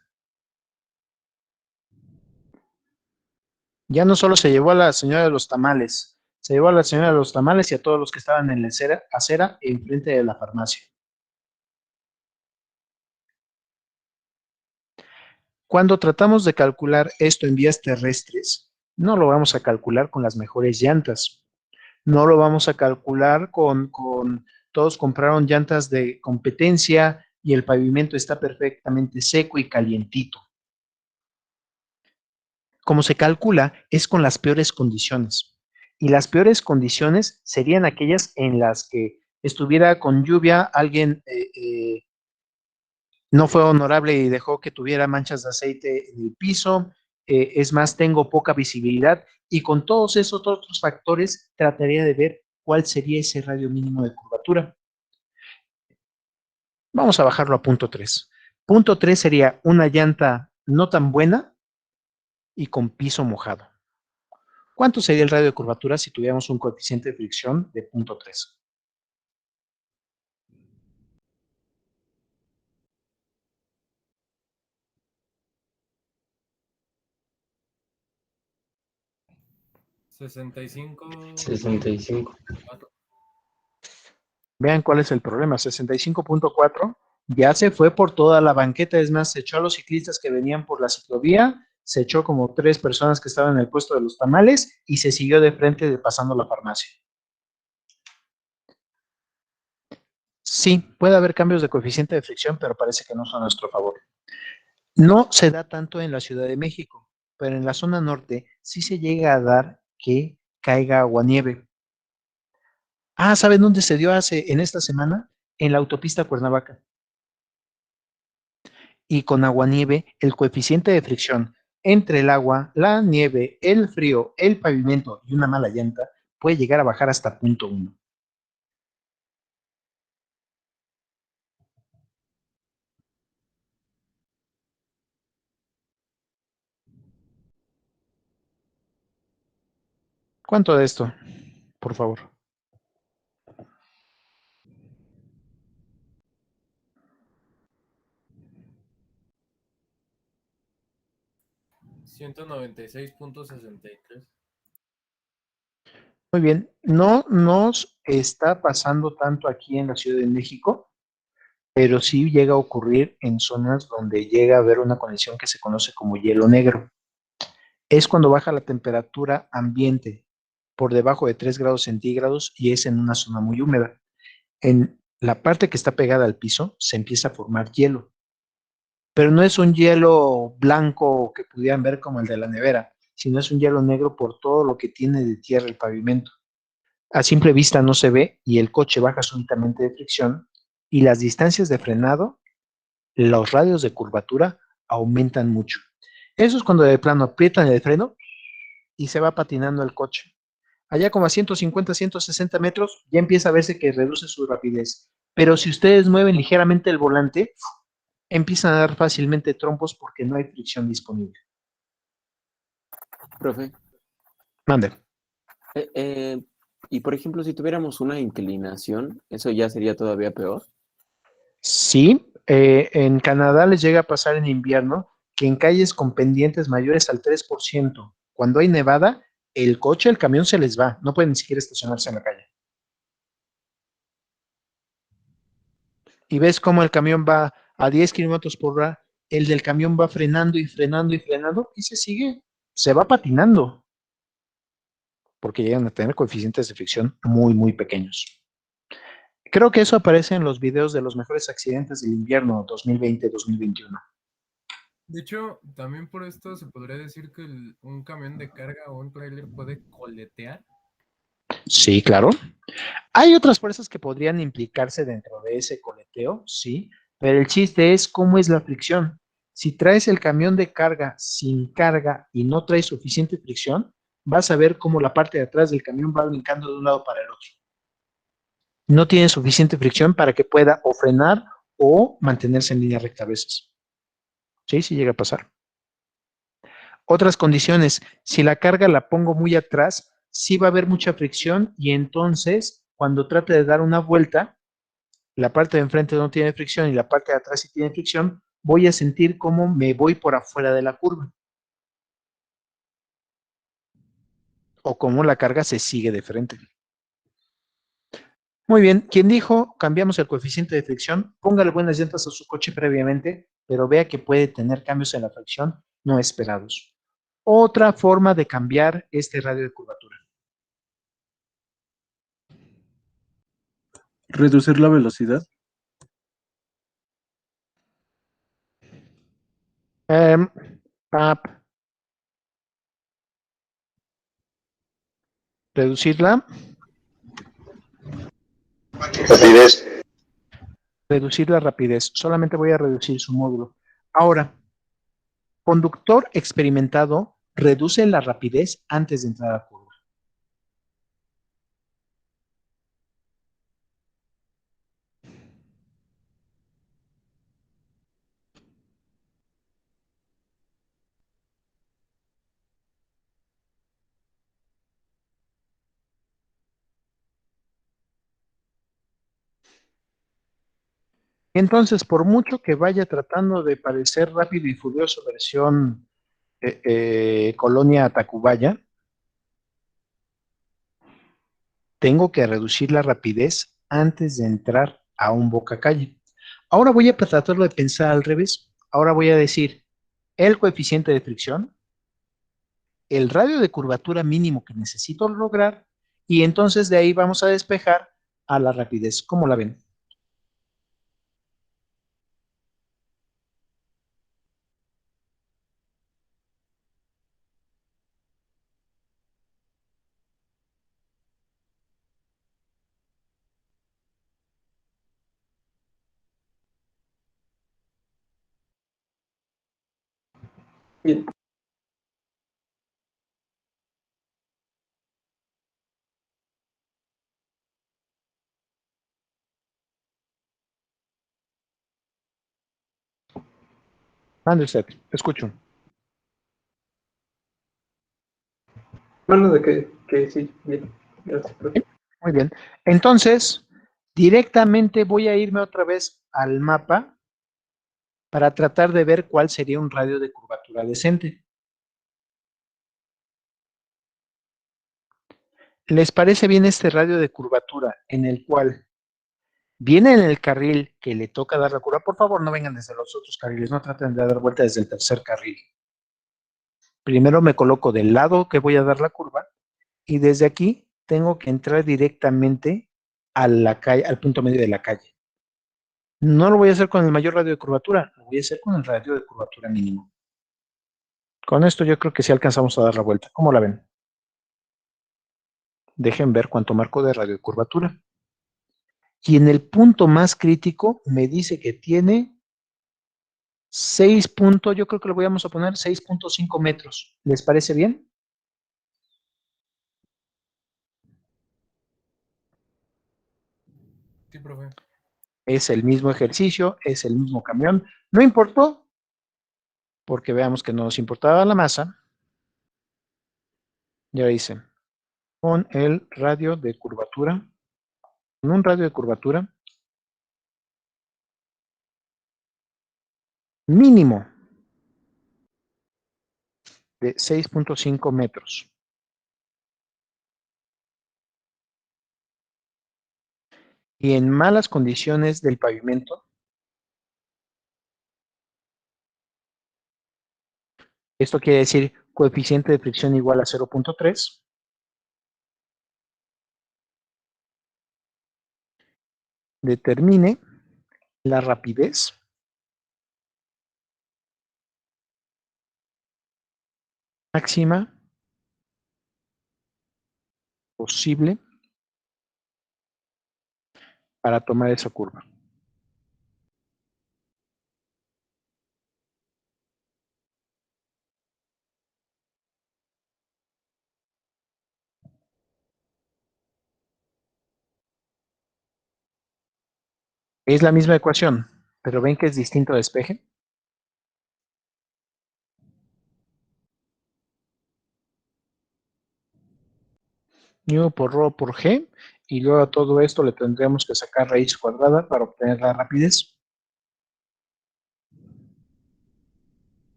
Ya no solo se llevó a la señora de los tamales, se llevó a la señora de los tamales y a todos los que estaban en la acera enfrente de la farmacia. Cuando tratamos de calcular esto en vías terrestres, no lo vamos a calcular con las mejores llantas. No lo vamos a calcular con todos compraron llantas de competencia y el pavimento está perfectamente seco y calientito. Como se calcula es con las peores condiciones. Y las peores condiciones serían aquellas en las que estuviera con lluvia, alguien no fue honorable y dejó que tuviera manchas de aceite en el piso, es más, tengo poca visibilidad y con todos esos otros factores trataría de ver cuál sería ese radio mínimo de curvatura. Vamos a bajarlo a punto 3. Punto 3 sería una llanta no tan buena y con piso mojado. ¿Cuánto sería el radio de curvatura si tuviéramos un coeficiente de fricción de punto 3? 65. 65. Vean cuál es el problema. 65.4 ya se fue por toda la banqueta. Es más, se echó a los ciclistas que venían por la ciclovía, se echó como 3 personas que estaban en el puesto de los tamales y se siguió de frente pasando la farmacia. Sí, puede haber cambios de coeficiente de fricción, pero parece que no son a nuestro favor. No se da tanto en la Ciudad de México, pero en la zona norte sí se llega a dar que caiga aguanieve. Ah, ¿saben dónde se dio en esta semana? En la autopista Cuernavaca. Y con aguanieve, el coeficiente de fricción entre el agua, la nieve, el frío, el pavimento y una mala llanta puede llegar a bajar hasta 0.1. ¿Cuánto de esto? Por favor. $196.63. Muy bien, no nos está pasando tanto aquí en la Ciudad de México, pero sí llega a ocurrir en zonas donde llega a haber una condición que se conoce como hielo negro. Es cuando baja la temperatura ambiente por debajo de 3 grados centígrados y es en una zona muy húmeda. En la parte que está pegada al piso se empieza a formar hielo, pero no es un hielo blanco que pudieran ver como el de la nevera, sino es un hielo negro por todo lo que tiene de tierra el pavimento. A simple vista no se ve y el coche baja súbitamente de fricción y las distancias de frenado, los radios de curvatura aumentan mucho. Eso es cuando de plano aprietan el freno y se va patinando el coche. Allá como a 150, 160 metros ya empieza a verse que reduce su rapidez. Pero si ustedes mueven ligeramente el volante, empiezan a dar fácilmente trompos porque no hay fricción disponible. Profe, Mande. y por ejemplo, si tuviéramos una inclinación, ¿eso ya sería todavía peor? Sí, en Canadá les llega a pasar en invierno que en calles con pendientes mayores al 3%, cuando hay nevada, el coche, el camión se les va, no pueden ni siquiera estacionarse en la calle. Y ves cómo el camión va a 10 kilómetros por hora, el del camión va frenando y frenando y frenando y se va patinando, porque llegan a tener coeficientes de fricción muy, muy pequeños. Creo que eso aparece en los videos de los mejores accidentes del invierno 2020-2021. De hecho, también por esto se podría decir que un camión de carga o un trailer puede coletear. Sí, claro. Hay otras fuerzas que podrían implicarse dentro de ese coleteo, sí, pero el chiste es cómo es la fricción. Si traes el camión de carga sin carga y no traes suficiente fricción, vas a ver cómo la parte de atrás del camión va brincando de un lado para el otro. No tiene suficiente fricción para que pueda o frenar o mantenerse en línea recta a veces. Sí, sí llega a pasar. Otras condiciones, si la carga la pongo muy atrás, sí va a haber mucha fricción y entonces cuando trate de dar una vuelta, la parte de enfrente no tiene fricción y la parte de atrás sí tiene fricción, voy a sentir cómo me voy por afuera de la curva. O cómo la carga se sigue de frente. Muy bien, quien dijo cambiamos el coeficiente de fricción, póngale buenas llantas a su coche previamente, pero vea que puede tener cambios en la fricción no esperados. Otra forma de cambiar este radio de curvatura. Reducir la velocidad. Reducirla. Rapidez. Reducir la rapidez. Solamente voy a reducir su módulo. Ahora, conductor experimentado reduce la rapidez antes de entrar a la curva. Entonces, por mucho que vaya tratando de parecer Rápido y Furioso versión Colonia Tacubaya, tengo que reducir la rapidez antes de entrar a un bocacalle. Ahora voy a tratarlo de pensar al revés. Ahora voy a decir el coeficiente de fricción, el radio de curvatura mínimo que necesito lograr, y entonces de ahí vamos a despejar a la rapidez. ¿Cómo la ven? Bien. Mande usted, escucho. Bueno, de que sí, bien. Gracias, profe. Muy bien. Entonces, directamente voy a irme otra vez al mapa para tratar de ver cuál sería un radio de curvatura decente. ¿Les parece bien este radio de curvatura en el cual viene en el carril que le toca dar la curva? Por favor, no vengan desde los otros carriles, no traten de dar vuelta desde el tercer carril. Primero me coloco del lado que voy a dar la curva y desde aquí tengo que entrar directamente a la calle, al punto medio de la calle. No lo voy a hacer con el mayor radio de curvatura, lo voy a hacer con el radio de curvatura mínimo. Con esto yo creo que sí alcanzamos a dar la vuelta. ¿Cómo la ven? Dejen ver cuánto marco de radio de curvatura. Y en el punto más crítico me dice que tiene 6 puntos, yo creo que lo vamos a poner 6.5 metros. ¿Les parece bien? Sí, profe. Es el mismo ejercicio, es el mismo camión. No importó, porque veamos que no nos importaba la masa. Ya hice. Con el radio de curvatura, con un radio de curvatura mínimo de 6.5 metros. Y en malas condiciones del pavimento, esto quiere decir coeficiente de fricción igual a 0.3, determine la rapidez máxima posible para tomar esa curva. Es la misma ecuación, pero ven que es distinto despeje. Mu por rho por g, y luego a todo esto le tendremos que sacar raíz cuadrada para obtener la rapidez.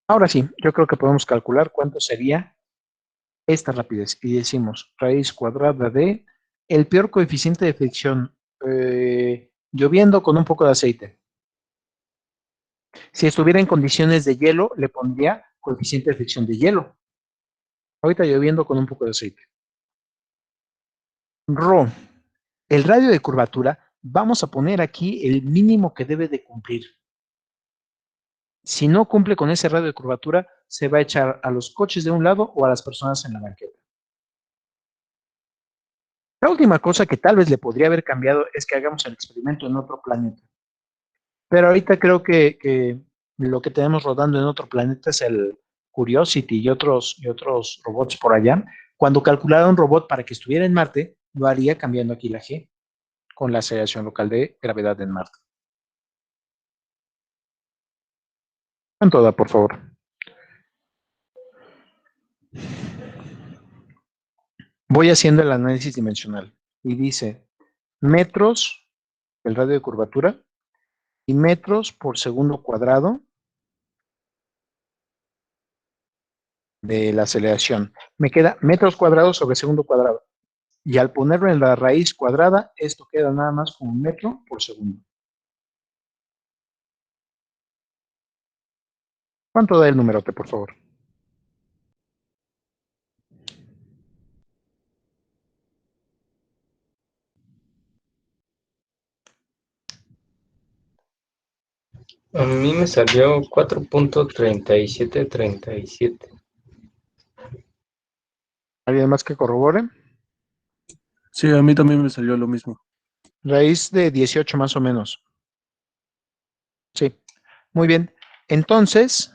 Ahora sí, yo creo que podemos calcular cuánto sería esta rapidez. Y decimos raíz cuadrada de el peor coeficiente de fricción, lloviendo con un poco de aceite. Si estuviera en condiciones de hielo, le pondría coeficiente de fricción de hielo. Ahorita lloviendo con un poco de aceite. Rho, el radio de curvatura, vamos a poner aquí el mínimo que debe de cumplir. Si no cumple con ese radio de curvatura, se va a echar a los coches de un lado o a las personas en la banqueta. La última cosa que tal vez le podría haber cambiado es que hagamos el experimento en otro planeta. Pero ahorita creo que lo que tenemos rodando en otro planeta es el Curiosity y otros robots por allá. Cuando calculara un robot para que estuviera en Marte, lo haría cambiando aquí la G con la aceleración local de gravedad en Marte. Con toda, por favor. Voy haciendo el análisis dimensional y dice metros, el radio de curvatura, y metros por segundo cuadrado de la aceleración. Me queda metros cuadrados sobre segundo cuadrado. Y al ponerlo en la raíz cuadrada, esto queda nada más como 1 metro por segundo. ¿Cuánto da el numerote, por favor? A mí me salió 4.3737. ¿Alguien más que corrobore? Sí, a mí también me salió lo mismo. Raíz de 18 más o menos. Sí, muy bien. Entonces,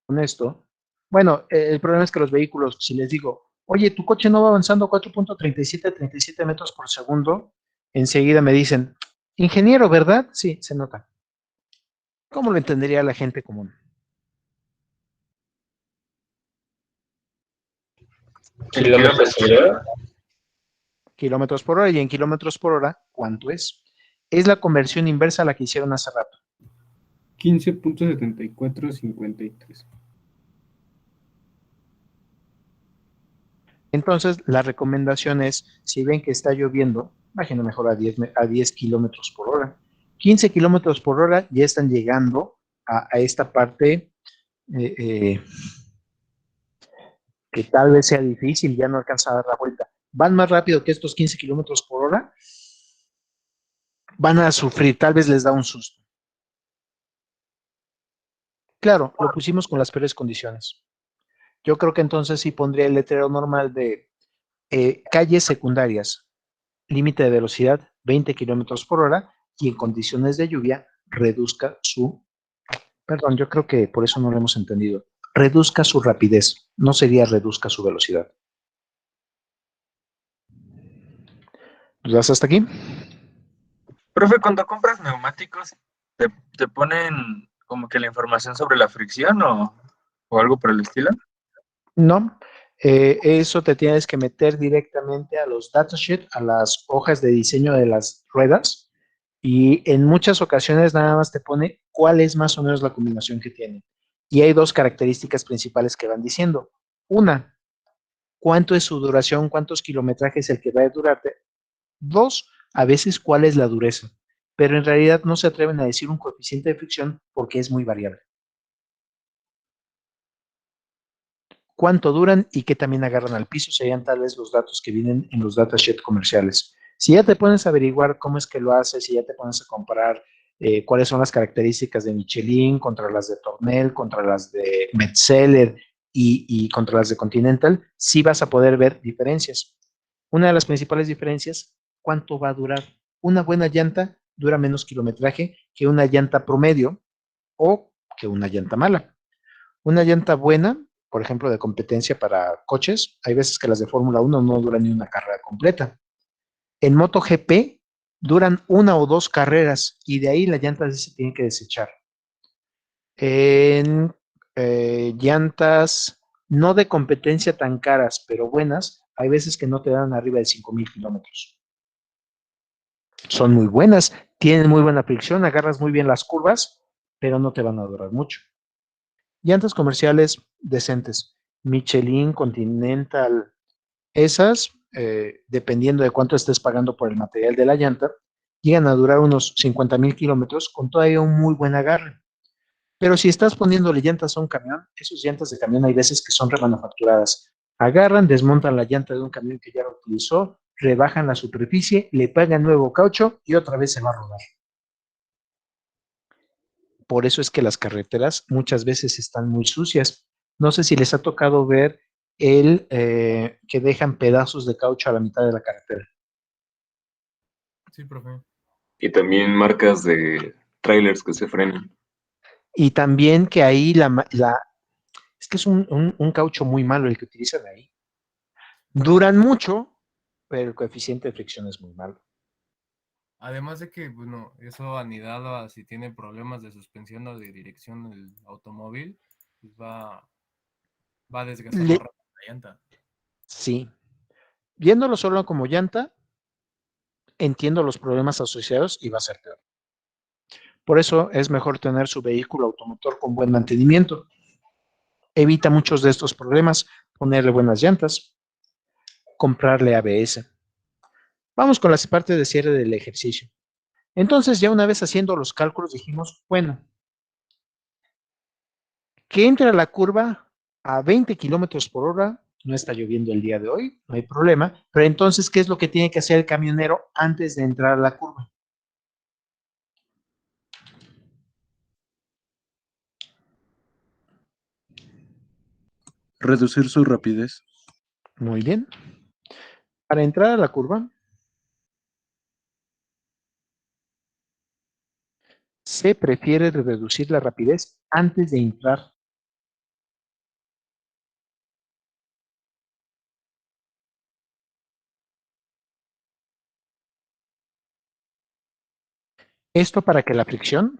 con esto, bueno, el problema es que los vehículos, si les digo, oye, tu coche no va avanzando 4.3737 metros por segundo, enseguida me dicen, ingeniero, ¿verdad? Sí, se nota. ¿Cómo lo entendería la gente común? ¿Kilómetros por hora? Kilómetros por hora, y en kilómetros por hora, ¿cuánto es? Es la conversión inversa a la que hicieron hace rato. 15.7453. Entonces, la recomendación es, si ven que está lloviendo, bájenlo mejor a 10 kilómetros por hora. 15 kilómetros por hora ya están llegando a esta parte que tal vez sea difícil, ya no alcanza a dar la vuelta. Van más rápido que estos 15 kilómetros por hora, van a sufrir, tal vez les da un susto. Claro, lo pusimos con las peores condiciones. Yo creo que entonces sí pondría el letrero normal de calles secundarias, límite de velocidad 20 kilómetros por hora, y en condiciones de lluvia reduzca su, perdón, yo creo que por eso no lo hemos entendido, reduzca su rapidez, no sería reduzca su velocidad. ¿Vas hasta aquí? Profe, cuando compras neumáticos, ¿te ponen como que la información sobre la fricción o algo por el estilo? No, eso te tienes que meter directamente a los datasheets, a las hojas de diseño de las ruedas, y en muchas ocasiones nada más te pone cuál es más o menos la combinación que tiene. Y hay dos características principales que van diciendo. Una, cuánto es su duración, cuántos kilometrajes el que va a durarte. Dos, a veces cuál es la dureza. Pero en realidad no se atreven a decir un coeficiente de fricción porque es muy variable. Cuánto duran y qué también agarran al piso serían tal vez los datos que vienen en los datasheets comerciales. Si ya te pones a averiguar cómo es que lo haces, si ya te pones a comparar cuáles son las características de Michelin contra las de Tornel, contra las de Metzeler y contra las de Continental, sí vas a poder ver diferencias. Una de las principales diferencias, ¿cuánto va a durar? Una buena llanta dura menos kilometraje que una llanta promedio o que una llanta mala. Una llanta buena, por ejemplo, de competencia para coches, hay veces que las de Fórmula 1 no duran ni una carrera completa. En MotoGP duran una o dos carreras y de ahí la llanta se tiene que desechar. En llantas no de competencia tan caras, pero buenas, hay veces que no te dan arriba de 5,000 kilómetros. Son muy buenas, tienen muy buena fricción, agarras muy bien las curvas, pero no te van a durar mucho. Llantas comerciales decentes, Michelin, Continental, esas, dependiendo de cuánto estés pagando por el material de la llanta, llegan a durar unos 50,000 kilómetros con todavía un muy buen agarre. Pero si estás poniéndole llantas a un camión, esos llantas de camión hay veces que son remanufacturadas. Agarran, desmontan la llanta de un camión que ya lo utilizó, rebajan la superficie, le pagan nuevo caucho y otra vez se va a rodar. Por eso es que las carreteras muchas veces están muy sucias. No sé si les ha tocado ver que dejan pedazos de caucho a la mitad de la carretera. Sí, profe. Y también marcas de trailers que se frenan. Y también que ahí es que es un caucho muy malo el que utilizan ahí. Duran mucho, pero el coeficiente de fricción es muy malo. Además de que, bueno, eso anidado a si tiene problemas de suspensión o de dirección el automóvil, pues va a desgastar más rápido la llanta. Sí. Viéndolo solo como llanta, entiendo los problemas asociados y va a ser peor. Por eso es mejor tener su vehículo automotor con buen mantenimiento. Evita muchos de estos problemas, ponerle buenas llantas, comprarle ABS. Vamos con las partes de cierre del ejercicio. Entonces, ya una vez haciendo los cálculos, dijimos, bueno, que entre a la curva a 20 kilómetros por hora, no está lloviendo el día de hoy, no hay problema, pero entonces, ¿qué es lo que tiene que hacer el camionero antes de entrar a la curva? Reducir su rapidez. Muy bien. Para entrar a la curva, se prefiere reducir la rapidez antes de entrar. Esto para que la fricción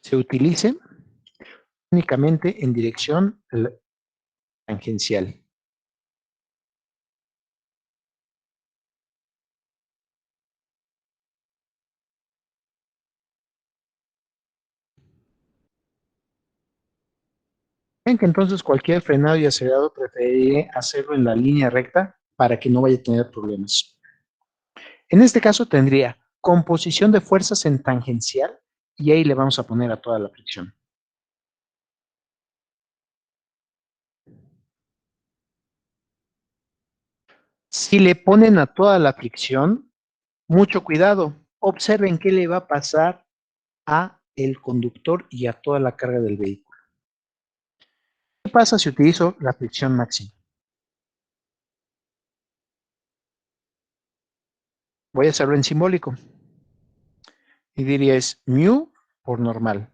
se utilice únicamente en dirección tangencial. Ven que entonces cualquier frenado y acelerado preferiría hacerlo en la línea recta para que no vaya a tener problemas. En este caso tendría composición de fuerzas en tangencial y ahí le vamos a poner a toda la fricción. Si le ponen a toda la fricción, mucho cuidado. Observen qué le va a pasar a el conductor y a toda la carga del vehículo. ¿Qué pasa si utilizo la fricción máxima? Voy a hacerlo en simbólico. Y diría es mu por normal.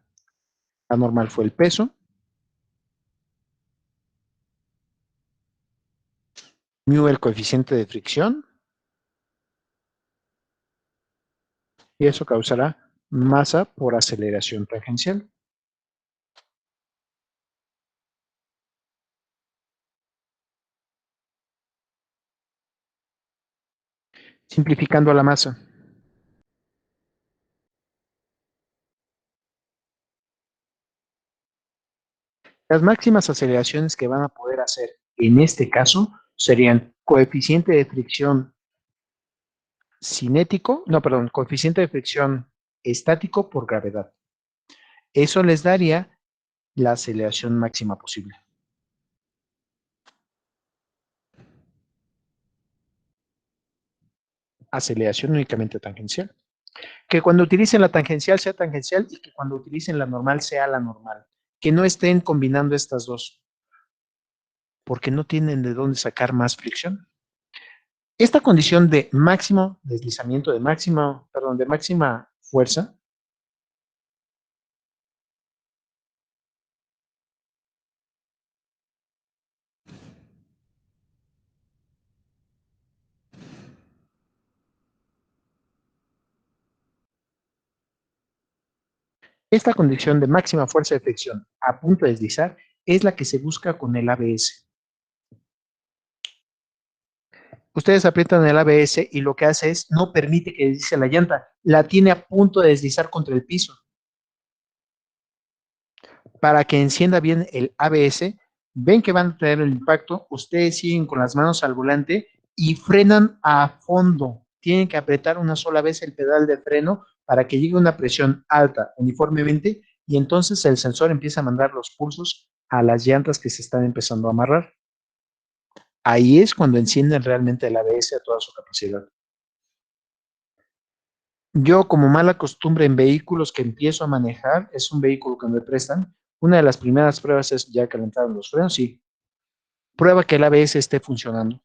La normal fue el peso. Mu el coeficiente de fricción. Y eso causará masa por aceleración tangencial. Simplificando la masa. Las máximas aceleraciones que van a poder hacer en este caso serían coeficiente de fricción cinético, no, perdón, coeficiente de fricción estático por gravedad. Eso les daría la aceleración máxima posible. Aceleración únicamente tangencial. Que cuando utilicen la tangencial sea tangencial y que cuando utilicen la normal sea la normal. Que no estén combinando estas dos, porque no tienen de dónde sacar más fricción. Esta condición de máximo deslizamiento, de máxima fuerza, esta condición de máxima fuerza de fricción a punto de deslizar es la que se busca con el ABS. Ustedes aprietan el ABS y lo que hace es no permite que deslice la llanta, la tiene a punto de deslizar contra el piso. Para que encienda bien el ABS, ven que van a tener el impacto, ustedes siguen con las manos al volante y frenan a fondo. Tienen que apretar una sola vez el pedal de freno para que llegue una presión alta uniformemente y entonces el sensor empieza a mandar los pulsos a las llantas que se están empezando a amarrar. Ahí es cuando encienden realmente el ABS a toda su capacidad. Yo, como mala costumbre en vehículos que empiezo a manejar, es un vehículo que me prestan. Una de las primeras pruebas es ya calentaron los frenos y prueba que el ABS esté funcionando.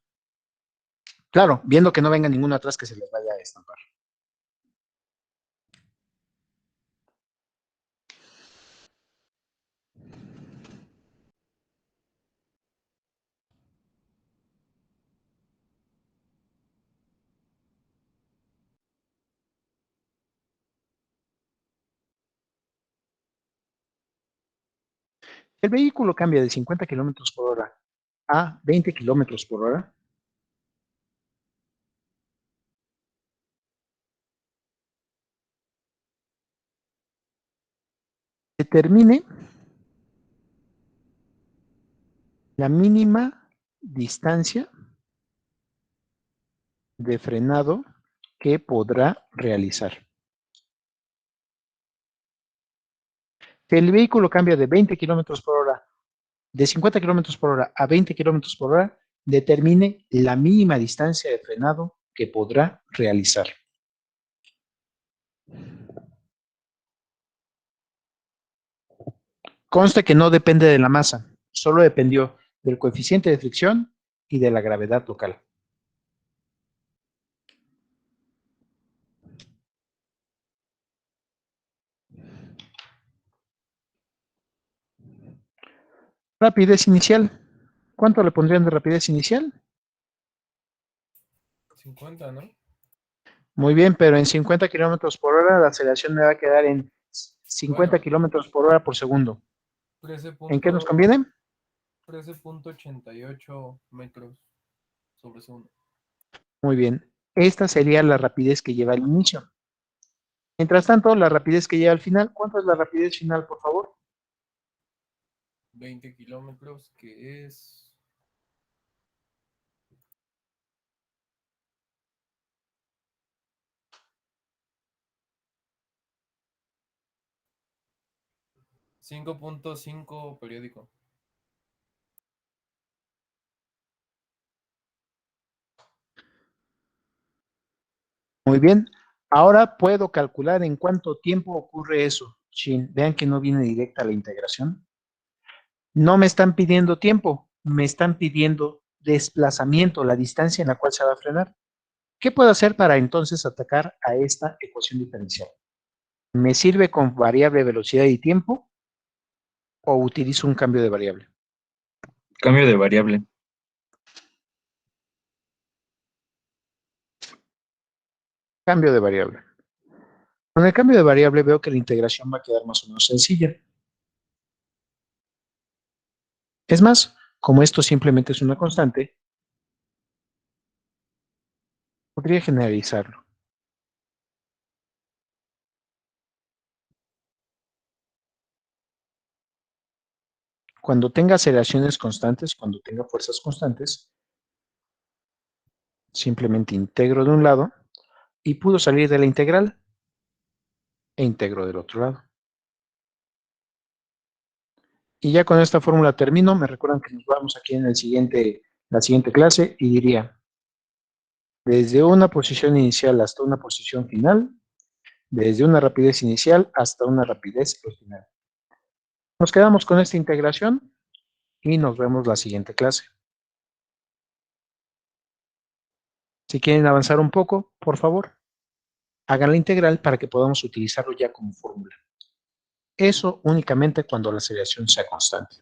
Claro, viendo que no venga ninguno atrás que se les vaya a estampar. El vehículo cambia de 50 kilómetros por hora a 20 kilómetros por hora. determine la mínima distancia de frenado que podrá realizar. Si el vehículo cambia de 20 kilómetros por hora, de 50 kilómetros por hora a 20 kilómetros por hora, determine la mínima distancia de frenado que podrá realizar. Conste que no depende de la masa, solo dependió del coeficiente de fricción y de la gravedad local. Rapidez inicial. ¿Cuánto le pondrían de rapidez inicial? 50, ¿no? Muy bien, pero en 50 kilómetros por hora la aceleración me va a quedar en 50 Bueno. kilómetros por hora por segundo. 13. ¿En qué nos conviene? 13.88 metros sobre segundo. Muy bien. Esta sería la rapidez que lleva al inicio. Mientras tanto, la rapidez que lleva al final. ¿Cuánto es la rapidez final, por favor? 20 kilómetros, que es... $5.5 periódico. Muy bien. Ahora puedo calcular en cuánto tiempo ocurre eso. Shin, vean que no viene directa la integración. No me están pidiendo tiempo, me están pidiendo desplazamiento, la distancia en la cual se va a frenar. ¿Qué puedo hacer para entonces atacar a esta ecuación diferencial? ¿Me sirve con variable velocidad y tiempo o utilizo un cambio de variable? Cambio de variable. Cambio de variable. Con el cambio de variable veo que la integración va a quedar más o menos sencilla. Es más, como esto simplemente es una constante, podría generalizarlo. Cuando tenga aceleraciones constantes, cuando tenga fuerzas constantes, simplemente integro de un lado y pudo salir de la integral e integro del otro lado. Y ya con esta fórmula termino. Me recuerdan que nos vamos aquí en la siguiente clase y diría, desde una posición inicial hasta una posición final, desde una rapidez inicial hasta una rapidez final. Nos quedamos con esta integración y nos vemos la siguiente clase. Si quieren avanzar un poco, por favor, hagan la integral para que podamos utilizarlo ya como fórmula. Eso únicamente cuando la aceleración sea constante.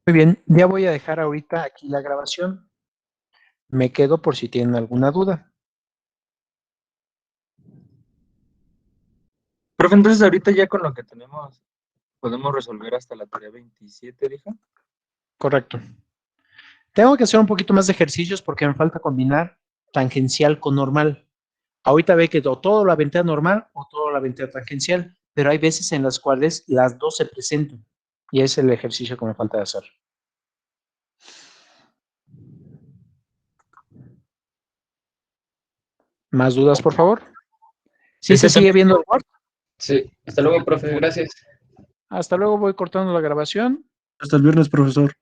Muy bien, ya voy a dejar ahorita aquí la grabación. Me quedo por si tienen alguna duda. Profe, entonces ahorita ya con lo que tenemos, podemos resolver hasta la tarea 27, dijo. Correcto. Tengo que hacer un poquito más de ejercicios porque me falta combinar tangencial con normal. Ahorita ve que o todo lo aventé a normal o todo lo aventé a tangencial, pero hay veces en las cuales las dos se presentan y es el ejercicio que me falta de hacer. ¿Más dudas, por favor? ¿Sí se sigue viendo el Word? Sí, hasta luego, profe, gracias. Hasta luego, voy cortando la grabación. Hasta el viernes, profesor.